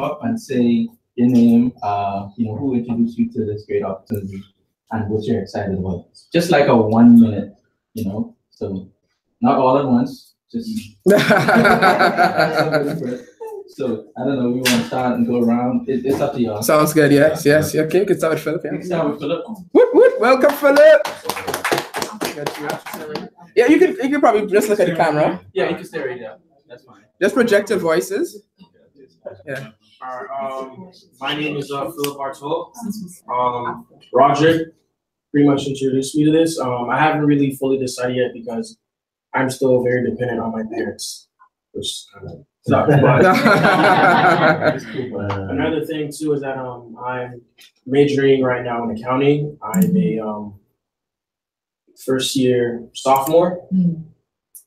up and say your name, who introduced you to this great opportunity, and what you're excited about. Just like a 1 minute, so not all at once, just. So I don't know, we want to start and go around. It's up to y'all. Sounds good, yes. Okay, we can start with Philip. Yeah. We can start with Philip. Welcome, Philip. Yeah, you can probably just look at the camera. Yeah, you can stay right there. That's fine. Just project your voices. Yeah. My name is Philip Bartol. Roger pretty much introduced me to this. I haven't really fully decided yet because I'm still very dependent on my parents, which kind of sucks. But another thing too is that I'm majoring right now in accounting. I'm a first year sophomore.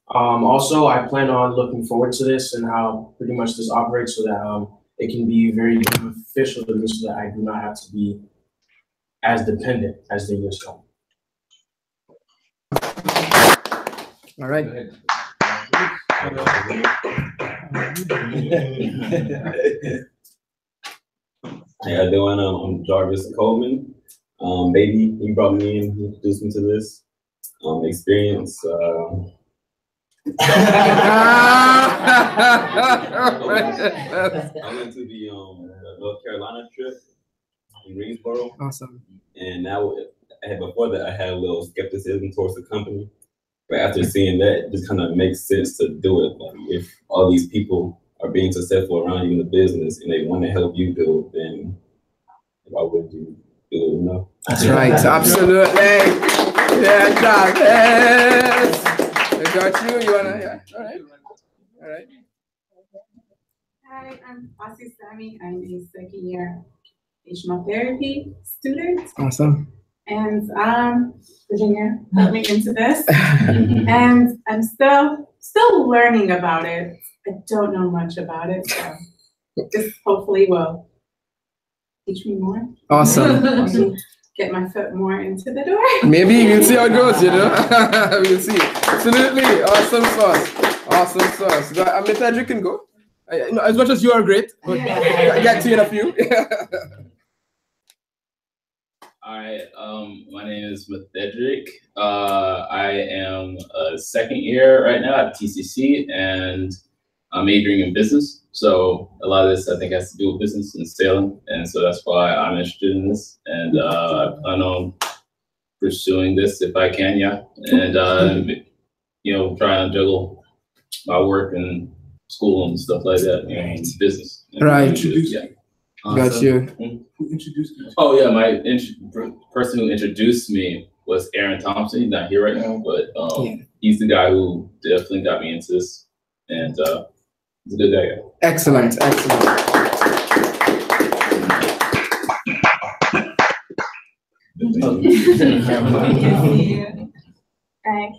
Also, I plan on looking forward to this and how pretty much this operates so that it can be very beneficial to me so that I do not have to be as dependent as the years come. All right. How y'all doing? I'm Jarvis Coleman. Baby, he brought me in, he introduced me to this experience. I went to the North Carolina trip in Greensboro. Awesome. And before that, I had a little skepticism towards the company. But after seeing that, it just kind of makes sense to do it. Like, if all these people are being successful around you in the business and they want to help you build, then why would you do it? That's right. Absolutely. Yeah, Jarvis. I got you. You wanna? Yeah. All right. Hi, I'm Pase. I'm a second year occupational therapy student. Awesome. And Virginia put me into this, and I'm still learning about it. I don't know much about it, so this hopefully will teach me more. Awesome. Get my foot more into the door. Maybe we'll see how it goes. We'll see. Absolutely. Awesome sauce. Mr. Edric can go. As much as you are great, but I get to you in a few. All right, my name is Methedric. I am a second year right now at TCC, and I'm majoring in business. So a lot of this, I think, has to do with business and sailing, and so that's why I'm interested in this. And I plan on pursuing this if I can, and trying to juggle my work and school and stuff like that, and business. Right. Got you. Who introduced you? Oh yeah, my person who introduced me was Aaron Thompson. He's not here right now, but he's the guy who definitely got me into this, and he's a good guy. Excellent.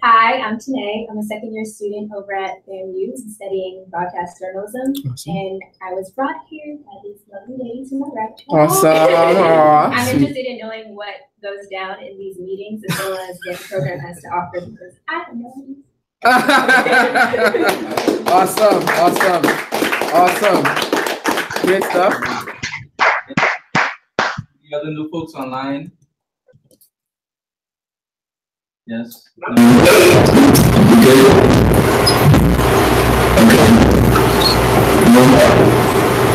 Hi, I'm Tanae. I'm a second year student over at FAMU studying broadcast journalism. Awesome. And I was brought here by these lovely ladies to my right. Awesome. I'm interested in knowing what goes down in these meetings as well as what the program has to offer because I don't know. Awesome. Great stuff. The other new folks online? Yes. Okay.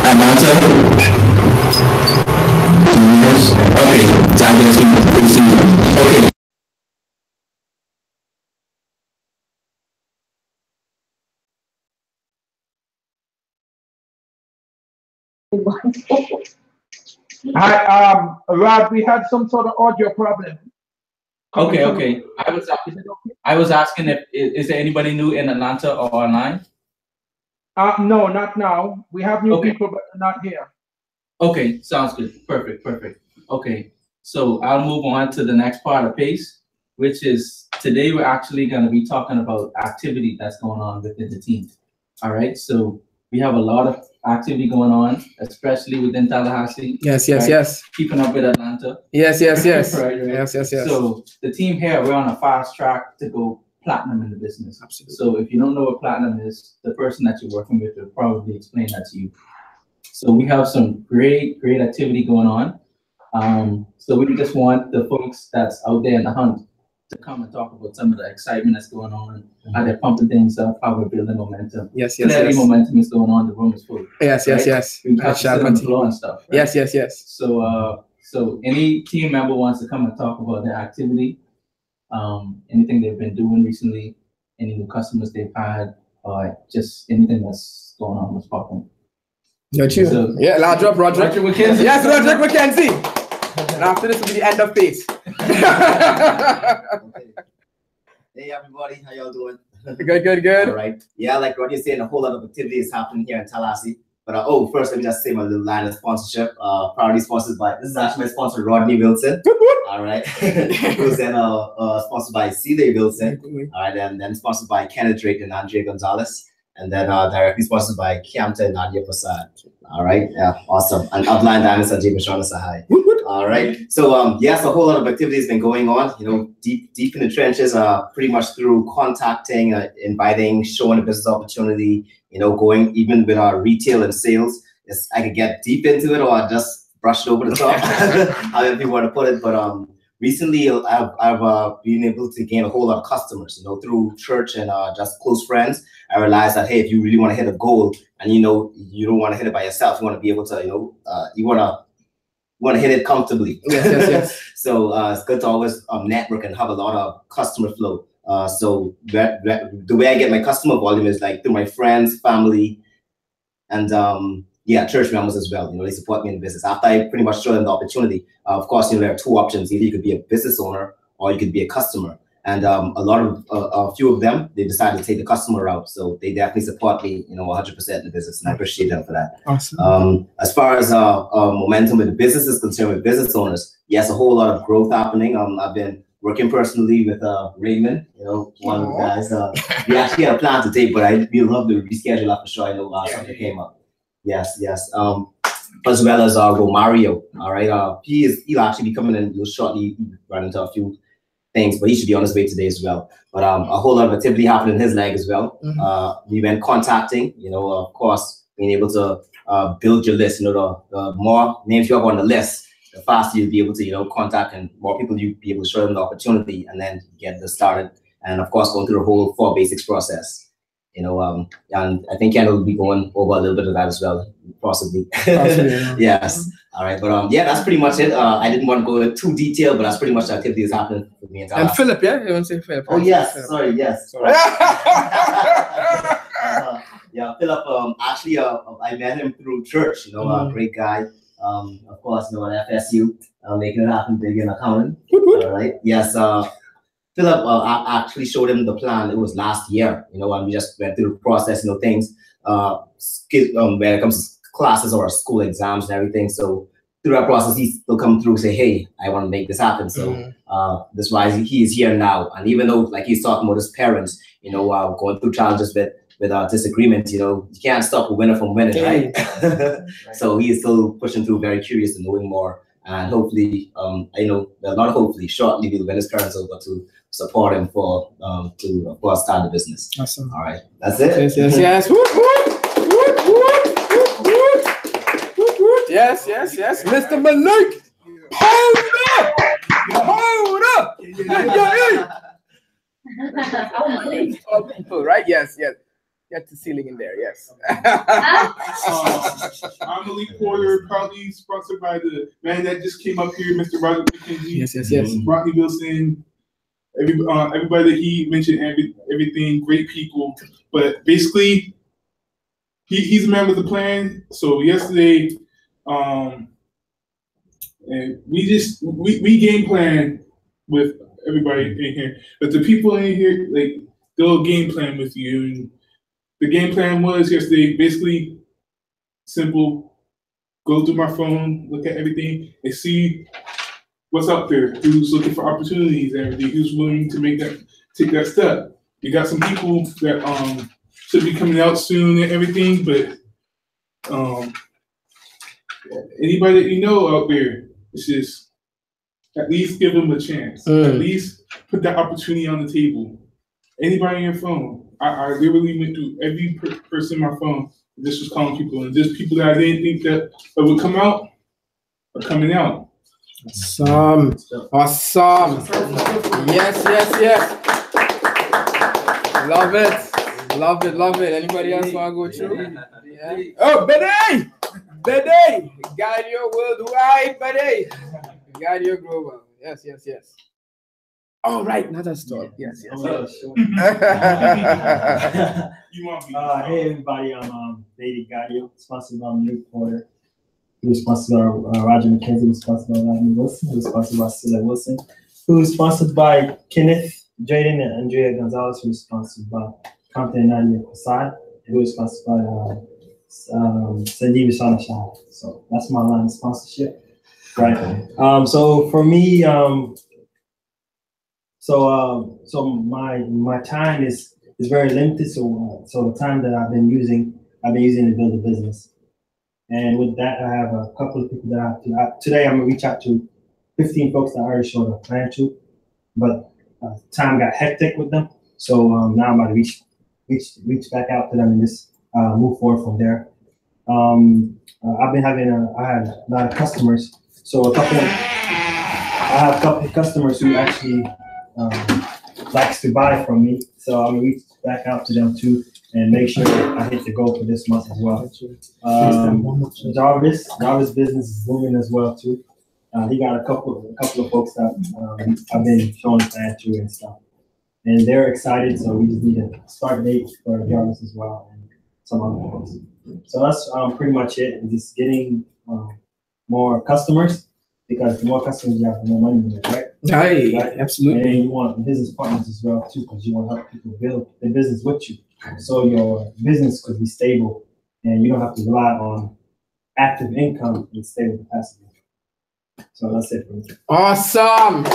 Atlanta. Okay. Okay. Hi, Rob, we had some sort of audio problem. Okay. I was asking if is there anybody new in Atlanta or online? No, not now. We have new people, but they're not here. Okay, sounds good. Perfect. Okay, so I'll move on to the next part of Pace, which is today we're actually going to be talking about activity that's going on within the team. All right, so we have a lot of activity going on, especially within Tallahassee. Yes. Keeping up with Atlanta. Yes. Right. Yes. So the team here, we're on a fast track to go platinum in the business. Absolutely. So if you don't know what platinum is, the person that you're working with will probably explain that to you. So we have some great activity going on. So we just want the folks that's out there in the hunt to come and talk about some of the excitement that's going on, how they're pumping things up, how we're building momentum. Yes. Clearly momentum is going on, the room is full. Yes. We have to sit on the floor and stuff. Right? Yes. So any team member wants to come and talk about their activity, anything they've been doing recently, any new customers they've had, or just anything that's going on with popping. Got you. So, large up, Roderick. McKenzie. Yes, Roderick McKenzie. And after this will be the end of Pase. Okay. Hey everybody, how y'all doing? Good. All right. Yeah, like Rodney said, a whole lot of activity is happening here in Tallahassee. But first, let me just say my little line of sponsorship. Proudly sponsored by, this is actually my sponsor, Rodney Wilson. All right. Who's then sponsored by C.Day Wilson. All right. And then sponsored by Kenneth Drake and Andre Gonzalez. And then directly sponsored by Kiamta and Nadia Prasad. All right. Yeah, awesome. And Upline Diamonds and Jay Mishana Sahai. All right. So yes, a whole lot of activity has been going on, you know, deep in the trenches, pretty much through contacting, inviting, showing a business opportunity, you know, going even with our retail and sales. I could get deep into it or just brush it over the top, however you want to put it. But recently I've been able to gain a whole lot of customers, you know, through church and just close friends. I realized that, hey, if you really want to hit a goal and, you know, you don't want to hit it by yourself, you want to be able to, you know, you want to hit it comfortably. Yes. So it's good to always network and have a lot of customer flow. So the way I get my customer volume is like through my friends, family, and church members as well. You know, they support me in the business. After I pretty much show them the opportunity, of course, you know, there are two options. Either you could be a business owner or you could be a customer. And a few of them, they decided to take the customer route. So they definitely support me, you know, 100% in the business, and I appreciate them for that. Awesome. As far as momentum with the business is concerned, with business owners, yes, a whole lot of growth happening. I've been working personally with Raymond, you know, one of the guys. We actually had a plan today, but we love to reschedule that for sure. I know something came up. Yes. As well as Romario. All right. He'll actually be coming in shortly, run into a few things, but he should be on his way today as well. But a whole lot of activity happened in his leg as well. We went contacting, you know, of course, being able to build your list. You know, the more names you have on the list, the faster you'll be able to, you know, contact and more people you'll be able to show them the opportunity and then get this started. And of course, going through the whole 4 basics process. You know, and I think Ken will be going over a little bit of that as well, possibly. Yes. All right. But that's pretty much it. I didn't want to go into too detailed, but that's pretty much the activity that's happening with me. And Philip, yeah? You want to say Philip? Oh, yes. Philip. Sorry, yes. Philip, actually, I met him through church, you know, a great guy. Of course, you know, at FSU, making it happen big in accounting. All right. Yes. Philip actually showed him the plan. It was last year, you know, and we just went through the process, you know, things when it comes to classes or school exams and everything. So through that process, he still come through and say, hey, I want to make this happen. So that's why he is here now. And even though, like he's talking about his parents, you know, going through challenges with disagreements, you know, you can't stop a winner from winning, right? So he is still pushing through, very curious and knowing more. And hopefully, not hopefully, shortly we'll win his parents over to support him to of course start the business. Awesome. All right, that's it. Yes. Yes. Mr. Malik, hold up. All people, right? Yes. Get the ceiling in there, yes. I'm Malik Porter, proudly sponsored by the man that just came up here, Mr. Roger McKenzie. Yes. Rodney Wilson, everybody that he mentioned, everything, great people. But basically, he's a man with a plan. So yesterday, and we game plan with everybody in here. But the people in here, like, they'll game plan with you. And the game plan was yesterday, basically simple. Go through my phone, look at everything, and see what's out there. Who's looking for opportunities and everything. Who's willing to take that step. You got some people that should be coming out soon and everything, but anybody that you know out there, it's just at least give them a chance. At least put that opportunity on the table. Anybody on your phone. I literally went through every person on my phone This was calling people, and just people that I didn't think that would come out are coming out. Awesome. Yes. Love it. Anybody else want to go through? Yeah. Oh, Bede! Guide your worldwide, Bede. Guide your global. Yes. Oh, right. Not that store. Yes. You want me? Hey, everybody. I'm Lady Gadio, sponsored by Luke Porter. Who's sponsored by Roger McKenzie, who's sponsored by Rodney Wilson, who's sponsored by Silla Wilson, who's sponsored by Kenneth Jaden and Andrea Gonzalez, who's sponsored by Compton and Nadia Prasad, who is sponsored by Sandeep Sanashah. So that's my line of sponsorship. Right. So for me, so my time is very limited. So the time that I've been using to build a business. And with that, I have a couple of people that I have to. Today, I'm gonna reach out to 15 folks that I already showed a plan to, but time got hectic with them. So now I'm about to reach back out to them and just move forward from there. I had a lot of customers. So I have a couple of customers who actually likes to buy from me. So I'm gonna reach back out to them too and make sure I hit the goal for this month as well. Jarvis business is booming as well too. He got a couple of folks that I've been showing the plan to and stuff, and they're excited. So we just need a start date for Jarvis as well and some other folks. So that's pretty much it. And just getting more customers, because the more customers you have, the more money you make, right? Right? Absolutely. And you want business partners as well too, because you want to help people build the business with you. So your business could be stable, and you don't have to rely on active income and stable capacity. So that's it for me. Awesome.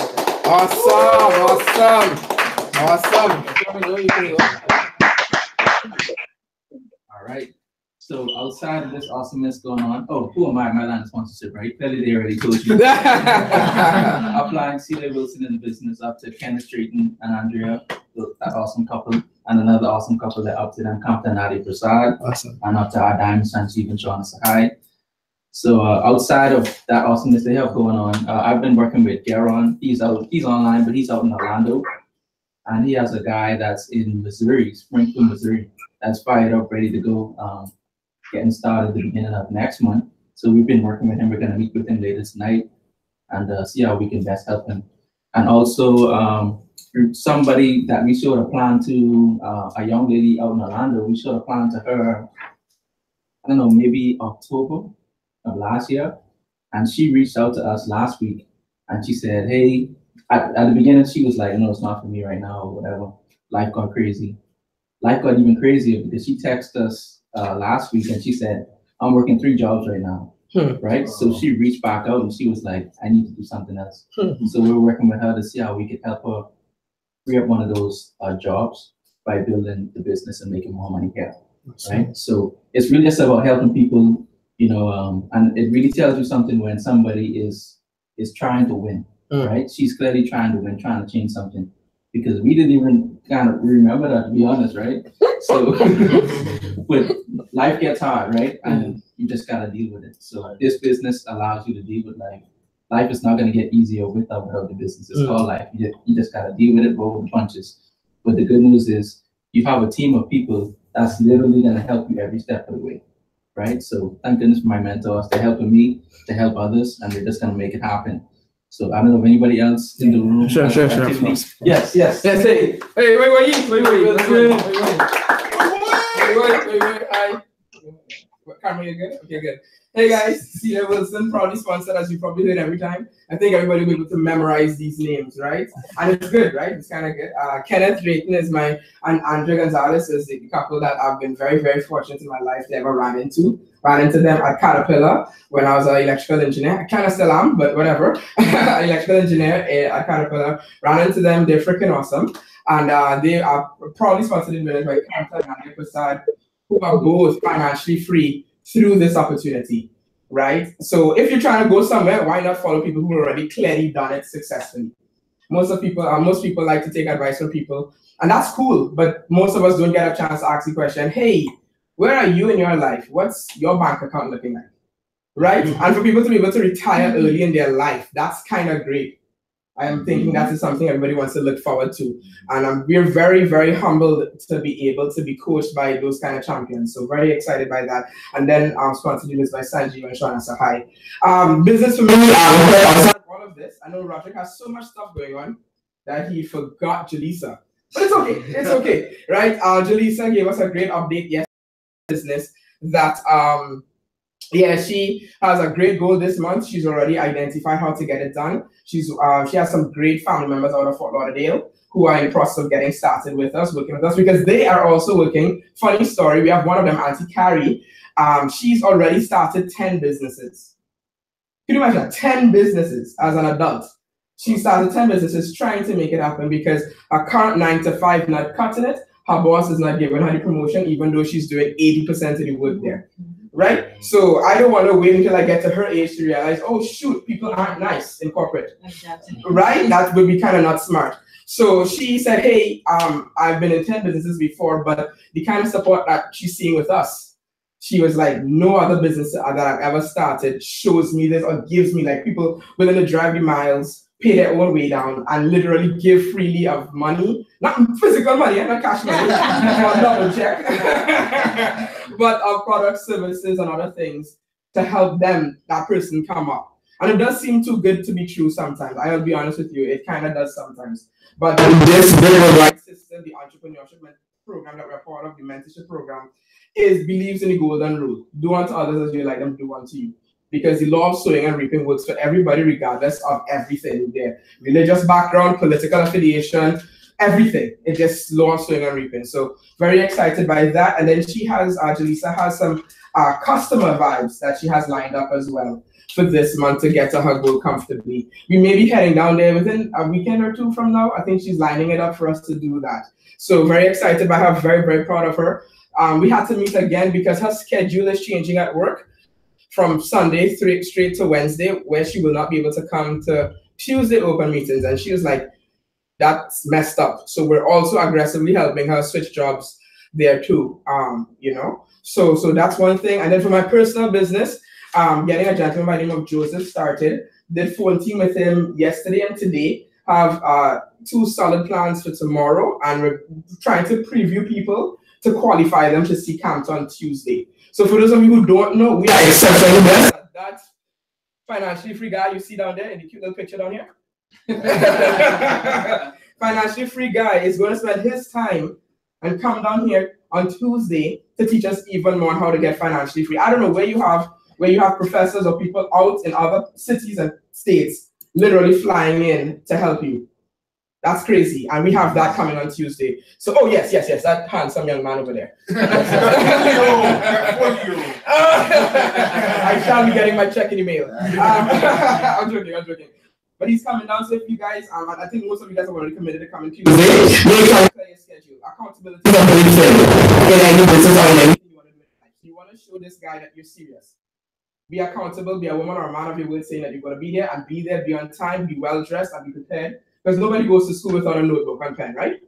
All right. So outside of this awesomeness going on, who am I? My line of sponsorship, right? Clearly they already told you. Applying Celia Wilson in the business, up to Kenneth Drayton and Andrea, that awesome couple, and another awesome couple that up to them, Compton and Adi Prasad, and up to our Diamond Sanjeev and Shauna Sahai. So outside of that awesomeness they have going on, I've been working with Garon. He's online, but he's out in Orlando, and he has a guy that's in Missouri, Springfield, Missouri, that's fired up, ready to go. Getting started at the beginning of next month. So we've been working with him. We're going to meet with him later tonight and see how we can best help him. And also somebody that we showed a plan to, a young lady out in Orlando, we showed a plan to her, I don't know, maybe October of last year. And she reached out to us last week and she said, hey, at the beginning, she was like, no, it's not for me right now or whatever. Life got crazy. Life got even crazier because she texted us last week and she said, I'm working 3 jobs right now, right? So she reached back out and she was like, I need to do something else. So we're working with her to see how we could help her free up one of those jobs by building the business and making more money here, right? So it's really just about helping people, and it really tells you something when somebody is trying to win, right? She's clearly trying to win, trying to change something. Because we didn't even kind of remember that, to be honest, right? So, but life gets hard, right? And you just gotta deal with it. So this business allows you to deal with life. Life is not gonna get easier without the business. It's called life. You just gotta deal with it, roll the punches. But the good news is you have a team of people that's literally gonna help you every step of the way, right? So thank goodness for my mentors. They're helping me to help others, and they're just gonna make it happen. So I don't know if anybody else in the room. Sure. Yes. Hey, wait. Hi. Camera, you good? Okay, good. Hey guys, Celia Wilson, proudly sponsored, as you probably heard every time. I think everybody will be able to memorize these names, right? And it's good, right? It's kind of good. Kenneth Drayton is and Andrea Gonzalez is the couple that I've been very, very fortunate in my life to ever ran into. Ran into them at Caterpillar when I was an electrical engineer. I kind of still am, but whatever. Electrical engineer at Caterpillar. Ran into them. They're freaking awesome. And they are proudly sponsored in by Compton and Adi Prasad, who are both financially free through this opportunity, right? So if you're trying to go somewhere, why not follow people who already clearly done it successfully? Most people like to take advice from people, and that's cool, but most of us don't get a chance to ask the question, hey, where are you in your life? What's your bank account looking like? Right? And for people to be able to retire early in their life, that's kind of great. I am thinking that is something everybody wants to look forward to. And we're very, very humbled to be able to be coached by those kind of champions. So very excited by that. And then sponsored this by Sanjeev and Shauna. So hi. Business for me, all of this. I know Roderick has so much stuff going on that he forgot Jaleesa. But it's okay. It's okay. Right? Jaleesa gave us a great update yesterday. Business that yeah, she has a great goal this month. She's already identified how to get it done. She has some great family members out of Fort Lauderdale who are in the process of getting started with us, working with us, because they are also working. Funny story, we have one of them, Auntie Carrie. She's already started 10 businesses. Can you imagine that? 10 businesses as an adult. She started 10 businesses trying to make it happen because her current 9-to-5 not cutting it. Her boss is not giving her the promotion, even though she's doing 80% of the work there. Right? So I don't want to wait until I get to her age to realize, oh shoot, people aren't nice in corporate. Exactly. Right? That would be kind of not smart. So she said, hey, I've been in 10 businesses before, but the kind of support that she's seeing with us, she was like, no other business that I've ever started shows me this or gives me, like, people willing to drive the miles, pay their own way down, and literally give freely of money, not physical money, not cash money, or double check, but of products, services, and other things to help them, that person, come up. And it does seem too good to be true sometimes. I'll be honest with you, it kind of does sometimes. But this system, the entrepreneurship program that we're part of, the mentorship program, believes in the golden rule: do unto others as you like them do unto you. Because the law of sowing and reaping works for everybody, regardless of everything, their religious background, political affiliation, everything. It's just law of sowing and reaping. So very excited by that. And then she has, Jaleesa has some customer vibes that she has lined up as well for this month to get to her goal comfortably. We may be heading down there within a weekend or two from now. I think she's lining it up for us to do that. So very excited by her, very, very proud of her. We had to meet again because her schedule is changing at work from Sunday straight to Wednesday, where she will not be able to come to Tuesday open meetings. And she was like, that's messed up. So we're also aggressively helping her switch jobs there too, you know. So that's one thing. And then for my personal business, getting a gentleman by the name of Joseph started, did phone team with him yesterday and today, have 2 solid plans for tomorrow, and we're trying to preview people to qualify them to see camps on Tuesday. So for those of you who don't know, we are accepting that financially free guy you see down there in the cute little picture down here. Financially free guy is going to spend his time and come down here on Tuesday to teach us even more how to get financially free. I don't know where you have professors or people out in other cities and states literally flying in to help you. That's crazy. And we have that coming on Tuesday. So, oh, yes, that handsome young man over there. I shall be getting my check in the mail. I'm joking. But he's coming down. So if you guys, I think most of you guys have already committed to coming Tuesday. Clear your schedule. Accountability. You want to show this guy that you're serious. Be accountable, be a woman or a man of your word saying that you're going to be there, and be there, be on time, be well dressed, and be prepared. Because nobody goes to school without a notebook and pen, right?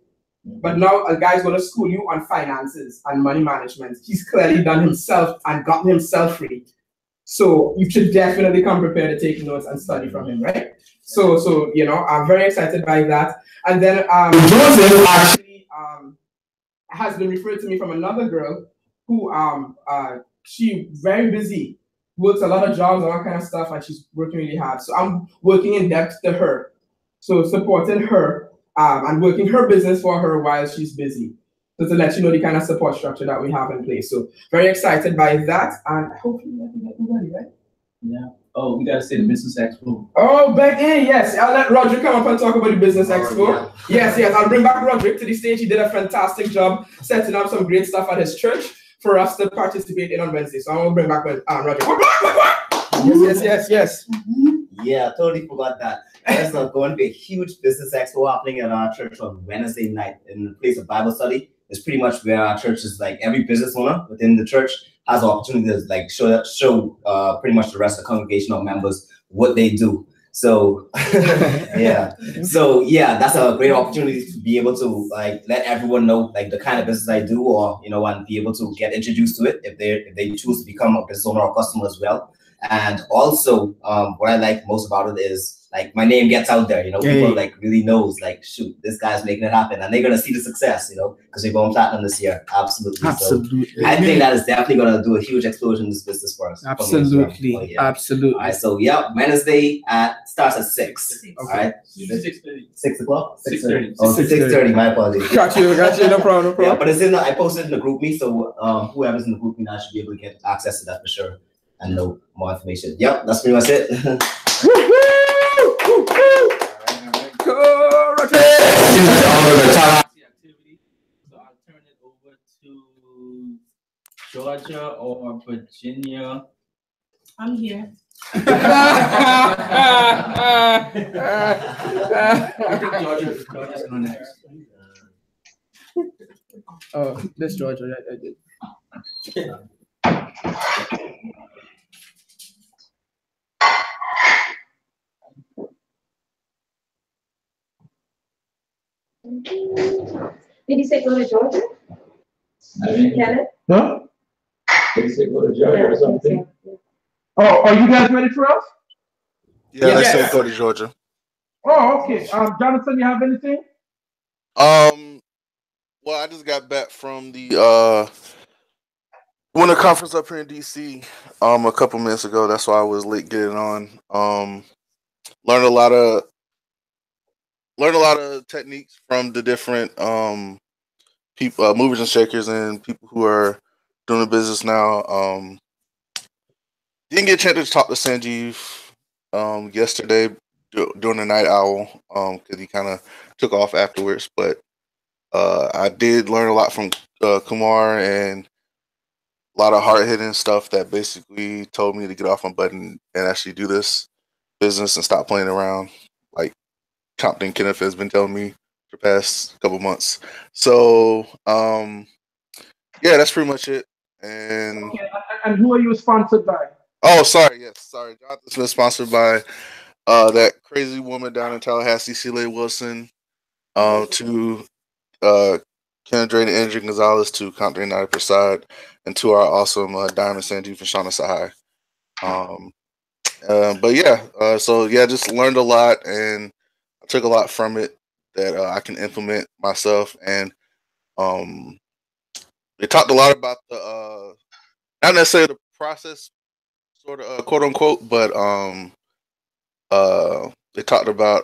But now a guy's going to school you on finances and money management. He's clearly done himself and gotten himself free. So you should definitely come prepared to take notes and study from him, right? So you know, I'm very excited by that. And then Joseph actually has been referred to me from another girl who she very busy, works a lot of jobs and all kind of stuff, and she's working really hard. So I'm working in depth to her. So supporting her and working her business for her while she's busy. So to let you know the kind of support structure that we have in place. So very excited by that, and hopefully we can get ready, right? Yeah. Oh, we gotta say the business expo. Oh, back in, yes. I'll let Roderick come up and talk about the business expo. Yeah. Yes. I'll bring back Roderick to the stage. He did a fantastic job setting up some great stuff at his church for us to participate in on Wednesday. So I'm gonna bring back Roderick. Yes. Yeah, I totally forgot that. There's going to be a huge business expo happening at our church on Wednesday night in the place of Bible study. It's pretty much where our church is, like, every business owner within the church has the opportunity to, like, show pretty much the rest of the congregation or members what they do. So yeah. So yeah, that's a great opportunity to be able to like let everyone know like the kind of business I do, or and be able to get introduced to it if they choose to become a business owner or customer as well. And also, what I like most about it is like my name gets out there. People like really knows like, shoot, this guy's making it happen, and they're gonna see the success. Because we're going platinum this year. Absolutely. Absolutely. So I think that is definitely gonna do a huge explosion in this business for us. Absolutely. Oh, yeah. Absolutely. All right. So yeah, Wednesday starts at 6. Okay. All right. 6:30. 6 o'clock. 6:30. Oh, 6:30. My apologies. Got you. No problem. Yeah, but it's I posted in the group me, so whoever's in the group me now should be able to get access to that for sure and know more information. Yep, that's pretty much it. So I'll turn it over to Georgia or Virginia. I'm here. I think Georgia's going next. Oh, this Georgia. I did. Did you say go to Georgia? Did you get it? Huh? Did you say go to Georgia or something? Oh, are you guys ready for us? Yeah, let's say go to Georgia. Oh, okay. Jonathan, you have anything? Well, I just got back from the winter conference up here in DC a couple minutes ago. That's why I was late getting on. Learned a lot of techniques from the different people, movers and shakers, and people who are doing the business now. Didn't get a chance to talk to Sanjeev yesterday during the night owl because he kind of took off afterwards. But I did learn a lot from Kumar and a lot of hard hitting stuff that basically told me to get off my button and actually do this business and stop playing around, like Compton Kenneth has been telling me for the past couple months. So yeah, that's pretty much it. And Okay, and who are you sponsored by? oh, sorry, Jonathan's been sponsored by that crazy woman down in Tallahassee, Celia Wilson, to Kendra and Andrew Gonzalez, to Compton United Prasad, and to our awesome Diamond Sanjeev and Shauna Sahai. But yeah, so yeah, just learned a lot, and I took a lot from it that I can implement myself. And they talked a lot about the not necessarily the process, sort of quote unquote, but they talked about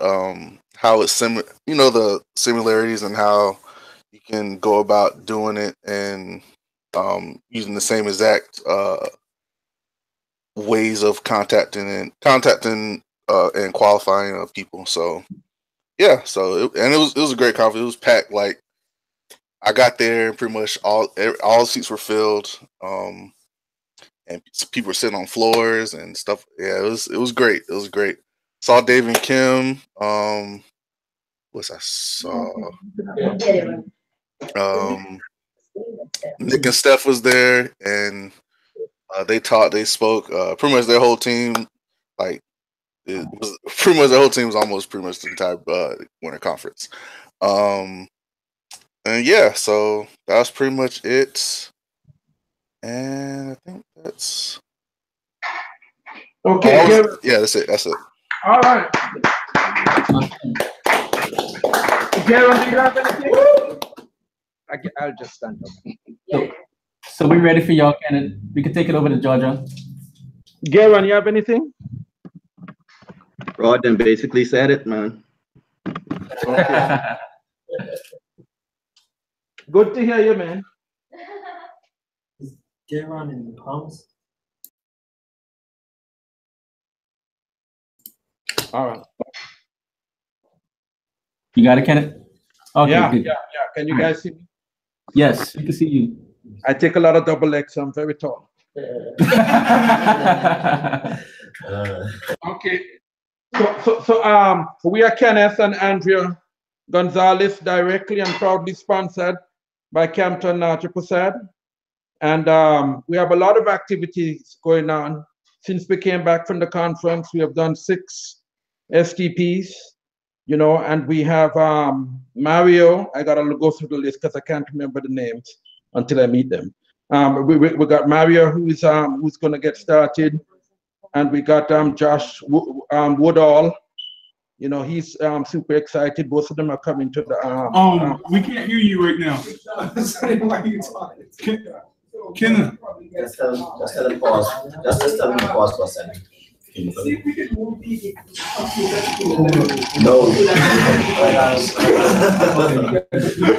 how it's the similarities and how you can go about doing it and using the same exact ways of contacting and qualifying people. So yeah, so it was a great conference. It was packed. Like I got there and pretty much all the seats were filled. And people were sitting on floors and stuff. Yeah, it was great. It was great. Saw Dave and Kim. What's I saw? Nick and Steph was there, and they spoke. Pretty much their whole team, like it was pretty much their whole team was almost pretty much the entire winter conference. And yeah, so that was pretty much it. And I think that's okay. Yeah, that's it. All right. Garen, do you have anything? I'll just stand up. So we're ready for y'all, Kenneth. We can take it over to Georgia. Garen, you have anything? Rod then basically said it, man. Okay. Good to hear you, man. Garen in the palms. All right. You got it, Kenneth? Okay, yeah, good. yeah. Can you guys see me? Yes, we can see you. I take a lot of double X, so I'm very tall. Okay. So we are Kenneth and Andrea Gonzalez, directly and proudly sponsored by Campton Prasad. And we have a lot of activities going on. Since we came back from the conference, we have done 6 STPs, you know, and we have Mario. I gotta go through the list because I can't remember the names until I meet them. We got Mario who's gonna get started, and we got Josh Woodall. You know, he's super excited. Both of them are coming to the we can't hear you right now. Why are you talking? Kenna. Just tell him pause. Just tell him to pause for a second. See if we can move the No.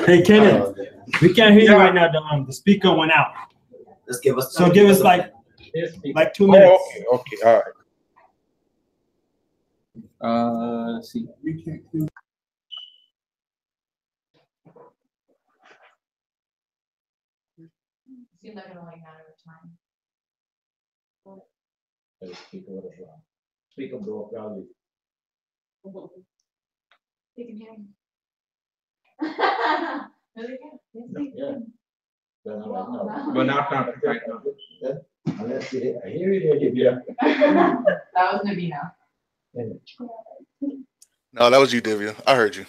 Hey, Kenneth, we can't hear you right now. The speaker went out. Just give us. So give us like 2 minutes. Okay, all right. Let's see. We can't hear. Seems like it only matter of time. Speaker broke probably. You can hear me. No, they can't. Yeah. But not right now. Unless you, I hear you, yeah. That was Navina. No, that was you, Divya. I heard you.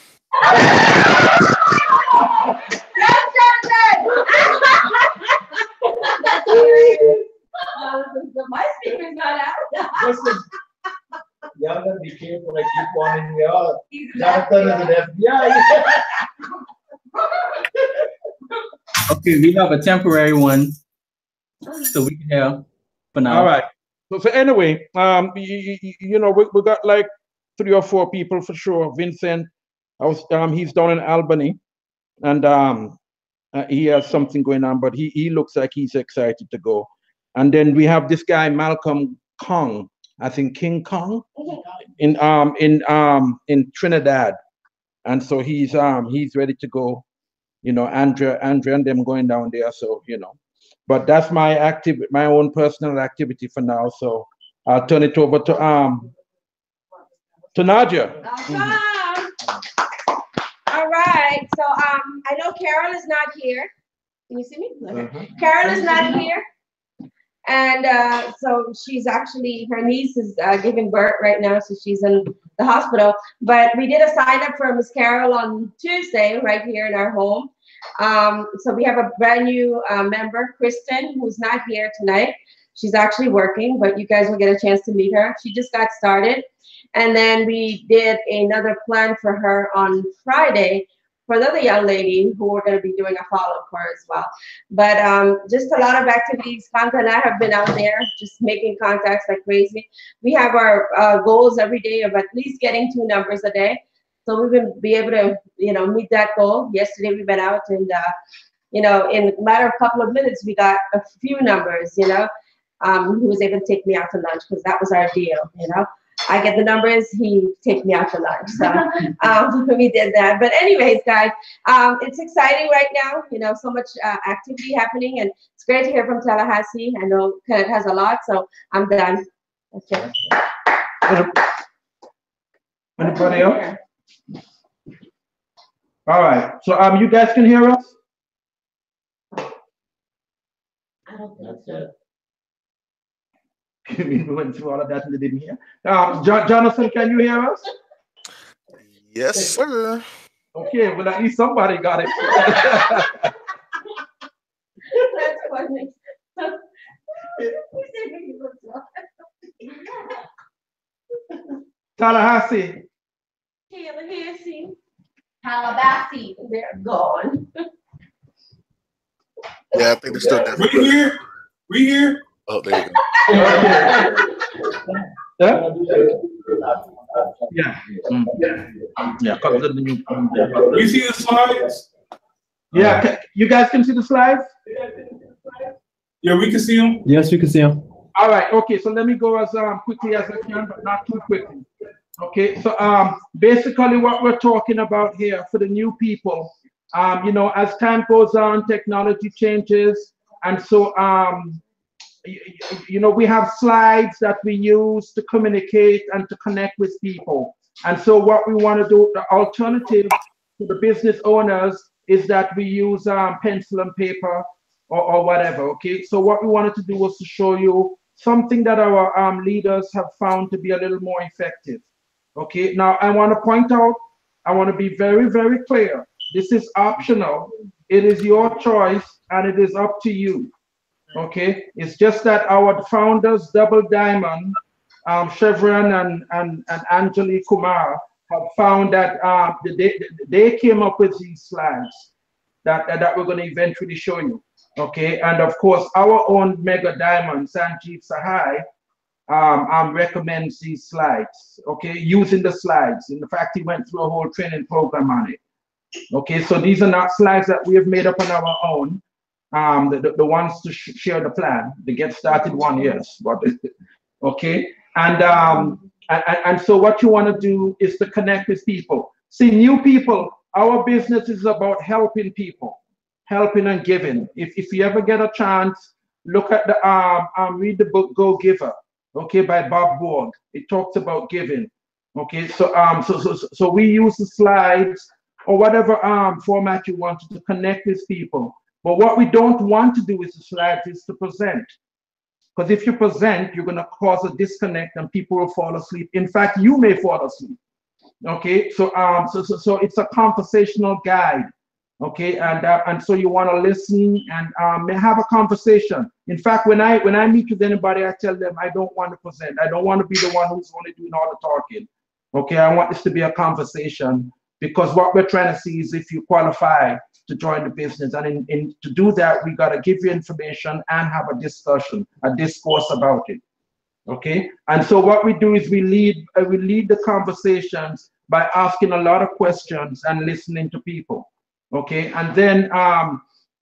My speaker's not out. Listen, y'all gotta be careful. I keep wanting me all. Jonathan is an FBI. Okay, we have a temporary one, so we can have for now. All right. So anyway, you know, we got like 3 or 4 people for sure. Vincent, he's down in Albany, and he has something going on, but he looks like he's excited to go. And then we have this guy Malcolm Kong, I think King Kong, in Trinidad, and so he's ready to go. You know, Andrea and them going down there. So you know, but that's my own personal activity for now. So I'll turn it over to Nadia. All right. So I know Carol is not here. Can you see me? Carol is not here. And so she's actually, her niece is giving birth right now, so she's in the hospital. But we did a sign up for Miss Carol on Tuesday right here in our home. So we have a brand new member, Kristen, who's not here tonight. She's actually working, but you guys will get a chance to meet her. She just got started. And then we did another plan for her on Friday for another young lady who we're going to be doing a follow-up for as well. But just a lot of activities. Kanta and I have been out there just making contacts like crazy. We have our goals every day of at least getting 2 numbers a day. So we will be able to, you know, meet that goal. Yesterday we went out and, you know, in a matter of a couple of minutes, we got a few numbers, you know. He was able to take me out to lunch because that was our deal, you know. I get the numbers, he take me out to lunch. So we did that. But anyways, guys, it's exciting right now. You know, so much activity happening, and it's great to hear from Tallahassee. I know it has a lot, so I'm done. That's it. Anybody else? All right. So you guys can hear us? I don't think so. We went through all of that and they didn't hear. Jonathan, can you hear us? Yes, sir. Okay, well at least somebody got it. That's funny. Tallahassee. Tallahassee. They're gone. Yeah, I think they're still there. We here. We here. Oh, there you go. Yeah. Yeah. You see the slides? Yeah. You guys can see the slides? Yeah, we can see them. Yes, we can see them. All right. Okay. So let me go as quickly as I can, but not too quickly. Okay. So basically, what we're talking about here for the new people, you know, as time goes on, technology changes, and so you know, we have slides that we use to communicate and to connect with people. And so what we want to do, the alternative to the business owners, is that we use pencil and paper or whatever, okay? So what we wanted to do was to show you something that our leaders have found to be a little more effective. Okay, now I want to point out, I want to be very, very clear. This is optional. It is your choice and it is up to you. Okay, it's just that our founders, Double Diamond, Chevron and Anjali Kumar, have found that they came up with these slides that we're going to eventually show you. Okay, and of course, our own Mega Diamond, Sanjeev Sahai, recommends these slides, okay, using the slides. In fact, he went through a whole training program on it. Okay, so these are not slides that we have made up on our own. The ones to share the plan, the get started one, yes, but okay. And so what you want to do is to connect with people. See, new people, our business is about helping people, helping and giving. If you ever get a chance, look at the read the book Go Giver, okay, by Bob Borg. It talks about giving. Okay, so we use the slides or whatever format you want to connect with people. But what we don't want to do with the slides is to present. Because if you present, you're going to cause a disconnect and people will fall asleep. In fact, you may fall asleep. Okay, so it's a conversational guide. Okay, and so you want to listen and have a conversation. In fact, when I meet with anybody, I tell them I don't want to present. I don't want to be the one who's only doing all the talking. Okay, I want this to be a conversation, because what we're trying to see is if you qualify to join the business. And to do that, we got to give you information and have a discussion, a discourse about it. Okay, and so what we do is we lead the conversations by asking a lot of questions and listening to people. Okay, and then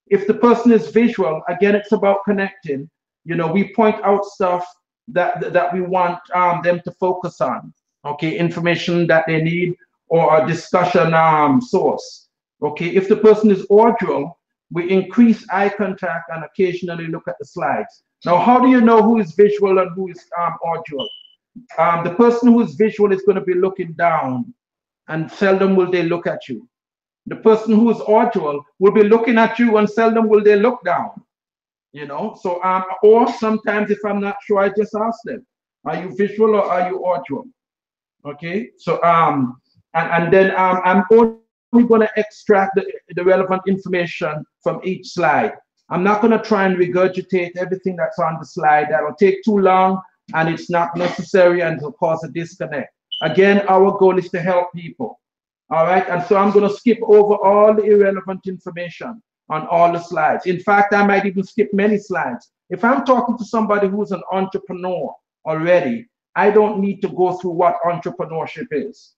if the person is visual, again, it's about connecting. You know, we point out stuff that we want them to focus on. Okay, information that they need or a discussion source. Okay, if the person is audio, we increase eye contact and occasionally look at the slides. Now, how do you know who is visual and who is audio? The person who is visual is going to be looking down, and seldom will they look at you. The person who is audio will be looking at you, and seldom will they look down. You know, so or sometimes if I'm not sure, I just ask them, are you visual or are you audio? Okay, so and then I'm only going to extract the relevant information from each slide. I'm not going to try and regurgitate everything that's on the slide. That will take too long and it's not necessary and will cause a disconnect. Again, our goal is to help people. All right, and so I'm going to skip over all the irrelevant information on all the slides. In fact, I might even skip many slides. If I'm talking to somebody who's an entrepreneur already, I don't need to go through what entrepreneurship is.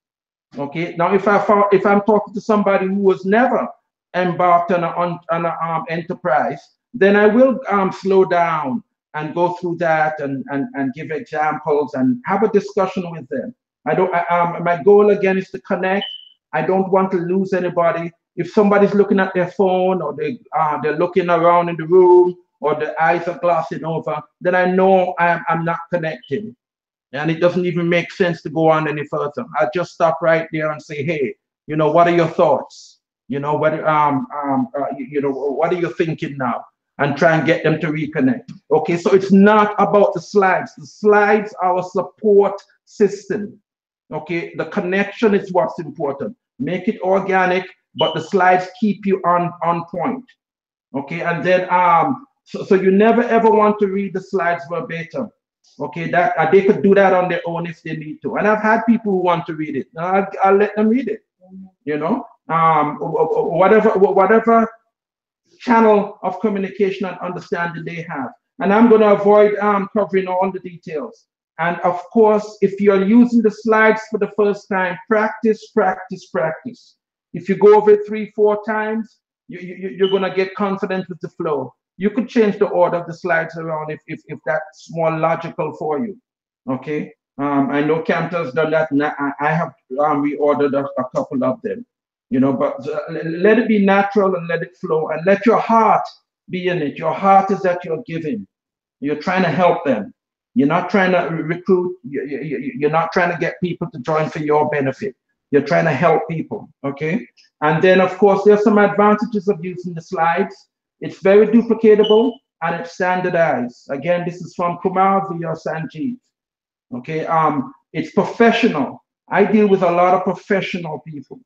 Okay, now if I'm talking to somebody who was never embarked on an enterprise, then I will slow down and go through that and give examples and have a discussion with them. My goal again is to connect. I don't want to lose anybody. If somebody's looking at their phone or they're looking around in the room or their eyes are glossing over, then I know I'm not connecting. And it doesn't even make sense to go on any further. I'll just stop right there and say, hey, you know, what are your thoughts? You know, what what are you thinking now? And try and get them to reconnect. Okay, so it's not about the slides. The slides are a support system. Okay, the connection is what's important. Make it organic, but the slides keep you on point. Okay, and then so you never ever want to read the slides verbatim. Okay, that they could do that on their own if they need to. And I've had people who want to read it. I'll let them read it. You know, whatever channel of communication and understanding they have. And I'm going to avoid covering all the details. And of course, if you're using the slides for the first time, practice, practice, practice. If you go over it 3-4 times, you're going to get confident with the flow. You could change the order of the slides around if that's more logical for you. Okay. I know Camta's done that. And I have reordered a couple of them. You know, but let it be natural and let it flow and let your heart be in it. Your heart is that you're giving. You're trying to help them. You're not trying to recruit. You're not trying to get people to join for your benefit. You're trying to help people. Okay. And then, of course, there's some advantages of using the slides. It's very duplicatable and it's standardized. Again, this is from Kumar via Sanjeev. Okay, it's professional I deal with a lot of professional people,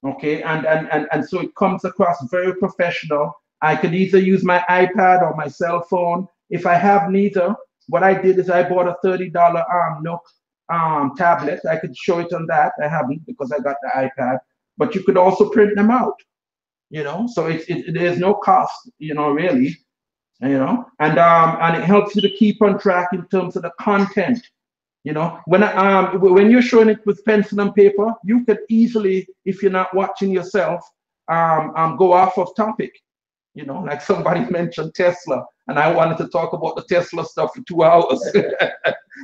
okay? And so it comes across very professional. I could either use my iPad or my cell phone. If I have neither, what I did is I bought a $30 Nook tablet. I could show it on that. I haven't because I got the iPad, but you could also print them out, you know? So there's no cost, you know, really, you know? And it helps you to keep on track in terms of the content. You know, when you're showing it with pencil and paper, you could easily, if you're not watching yourself, go off of topic. You know, like somebody mentioned Tesla, and I wanted to talk about the Tesla stuff for 2 hours.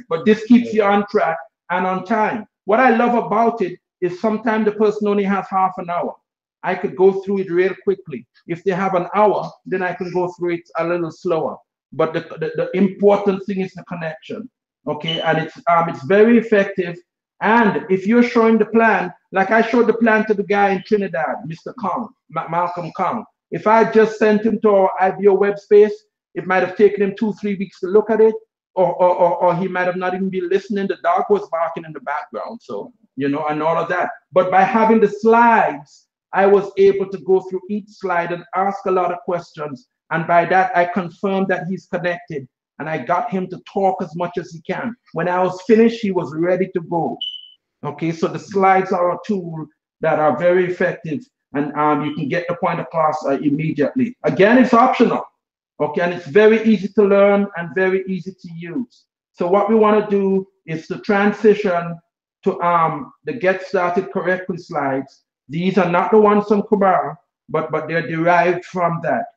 But this keeps you on track and on time. What I love about it is sometimes the person only has half an hour. I could go through it real quickly. If they have an hour, then I can go through it a little slower. But the important thing is the connection. Okay, and it's very effective. And if you're showing the plan, like I showed the plan to the guy in Trinidad, Mr. Kong, Malcolm Kong. If I just sent him to our IBO web space, it might have taken him 2-3 weeks to look at it, or he might have not even been listening. The dog was barking in the background, so you know, and all of that. But by having the slides, I was able to go through each slide and ask a lot of questions. And by that, I confirmed that he's connected. And I got him to talk as much as he can. When I was finished, he was ready to go. Okay, so the slides are a tool that are very effective, and you can get the point across immediately. Again, it's optional. Okay, and it's very easy to learn and very easy to use. So what we want to do is to transition to the Get Started Correctly slides. These are not the ones from Kumar, but they're derived from that.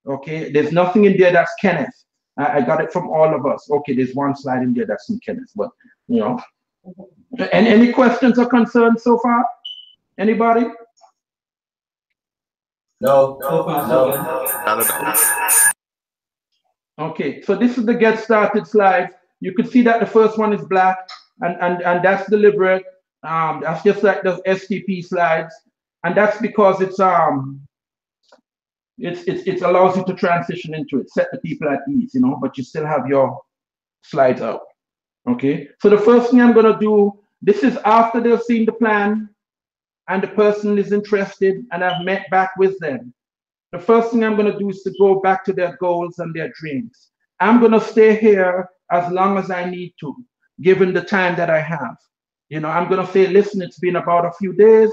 Okay, there's nothing in there that's Kenneth. I got it from all of us. Okay, there's one slide in there that's from Kenneth, but you know. And any questions or concerns so far? Anybody? No. Okay, so this is the Get Started slides. You can see that the first one is black, and that's deliberate. That's just like the STP slides, and that's because it allows you to transition into it, set the people at ease, you know, but you still have your slides out. Okay, so the first thing I'm going to do, this is after they've seen the plan and the person is interested and I've met back with them. The first thing I'm going to do is to go back to their goals and their dreams. I'm going to stay here as long as I need to, given the time that I have. You know, I'm going to say, listen, it's been about a few days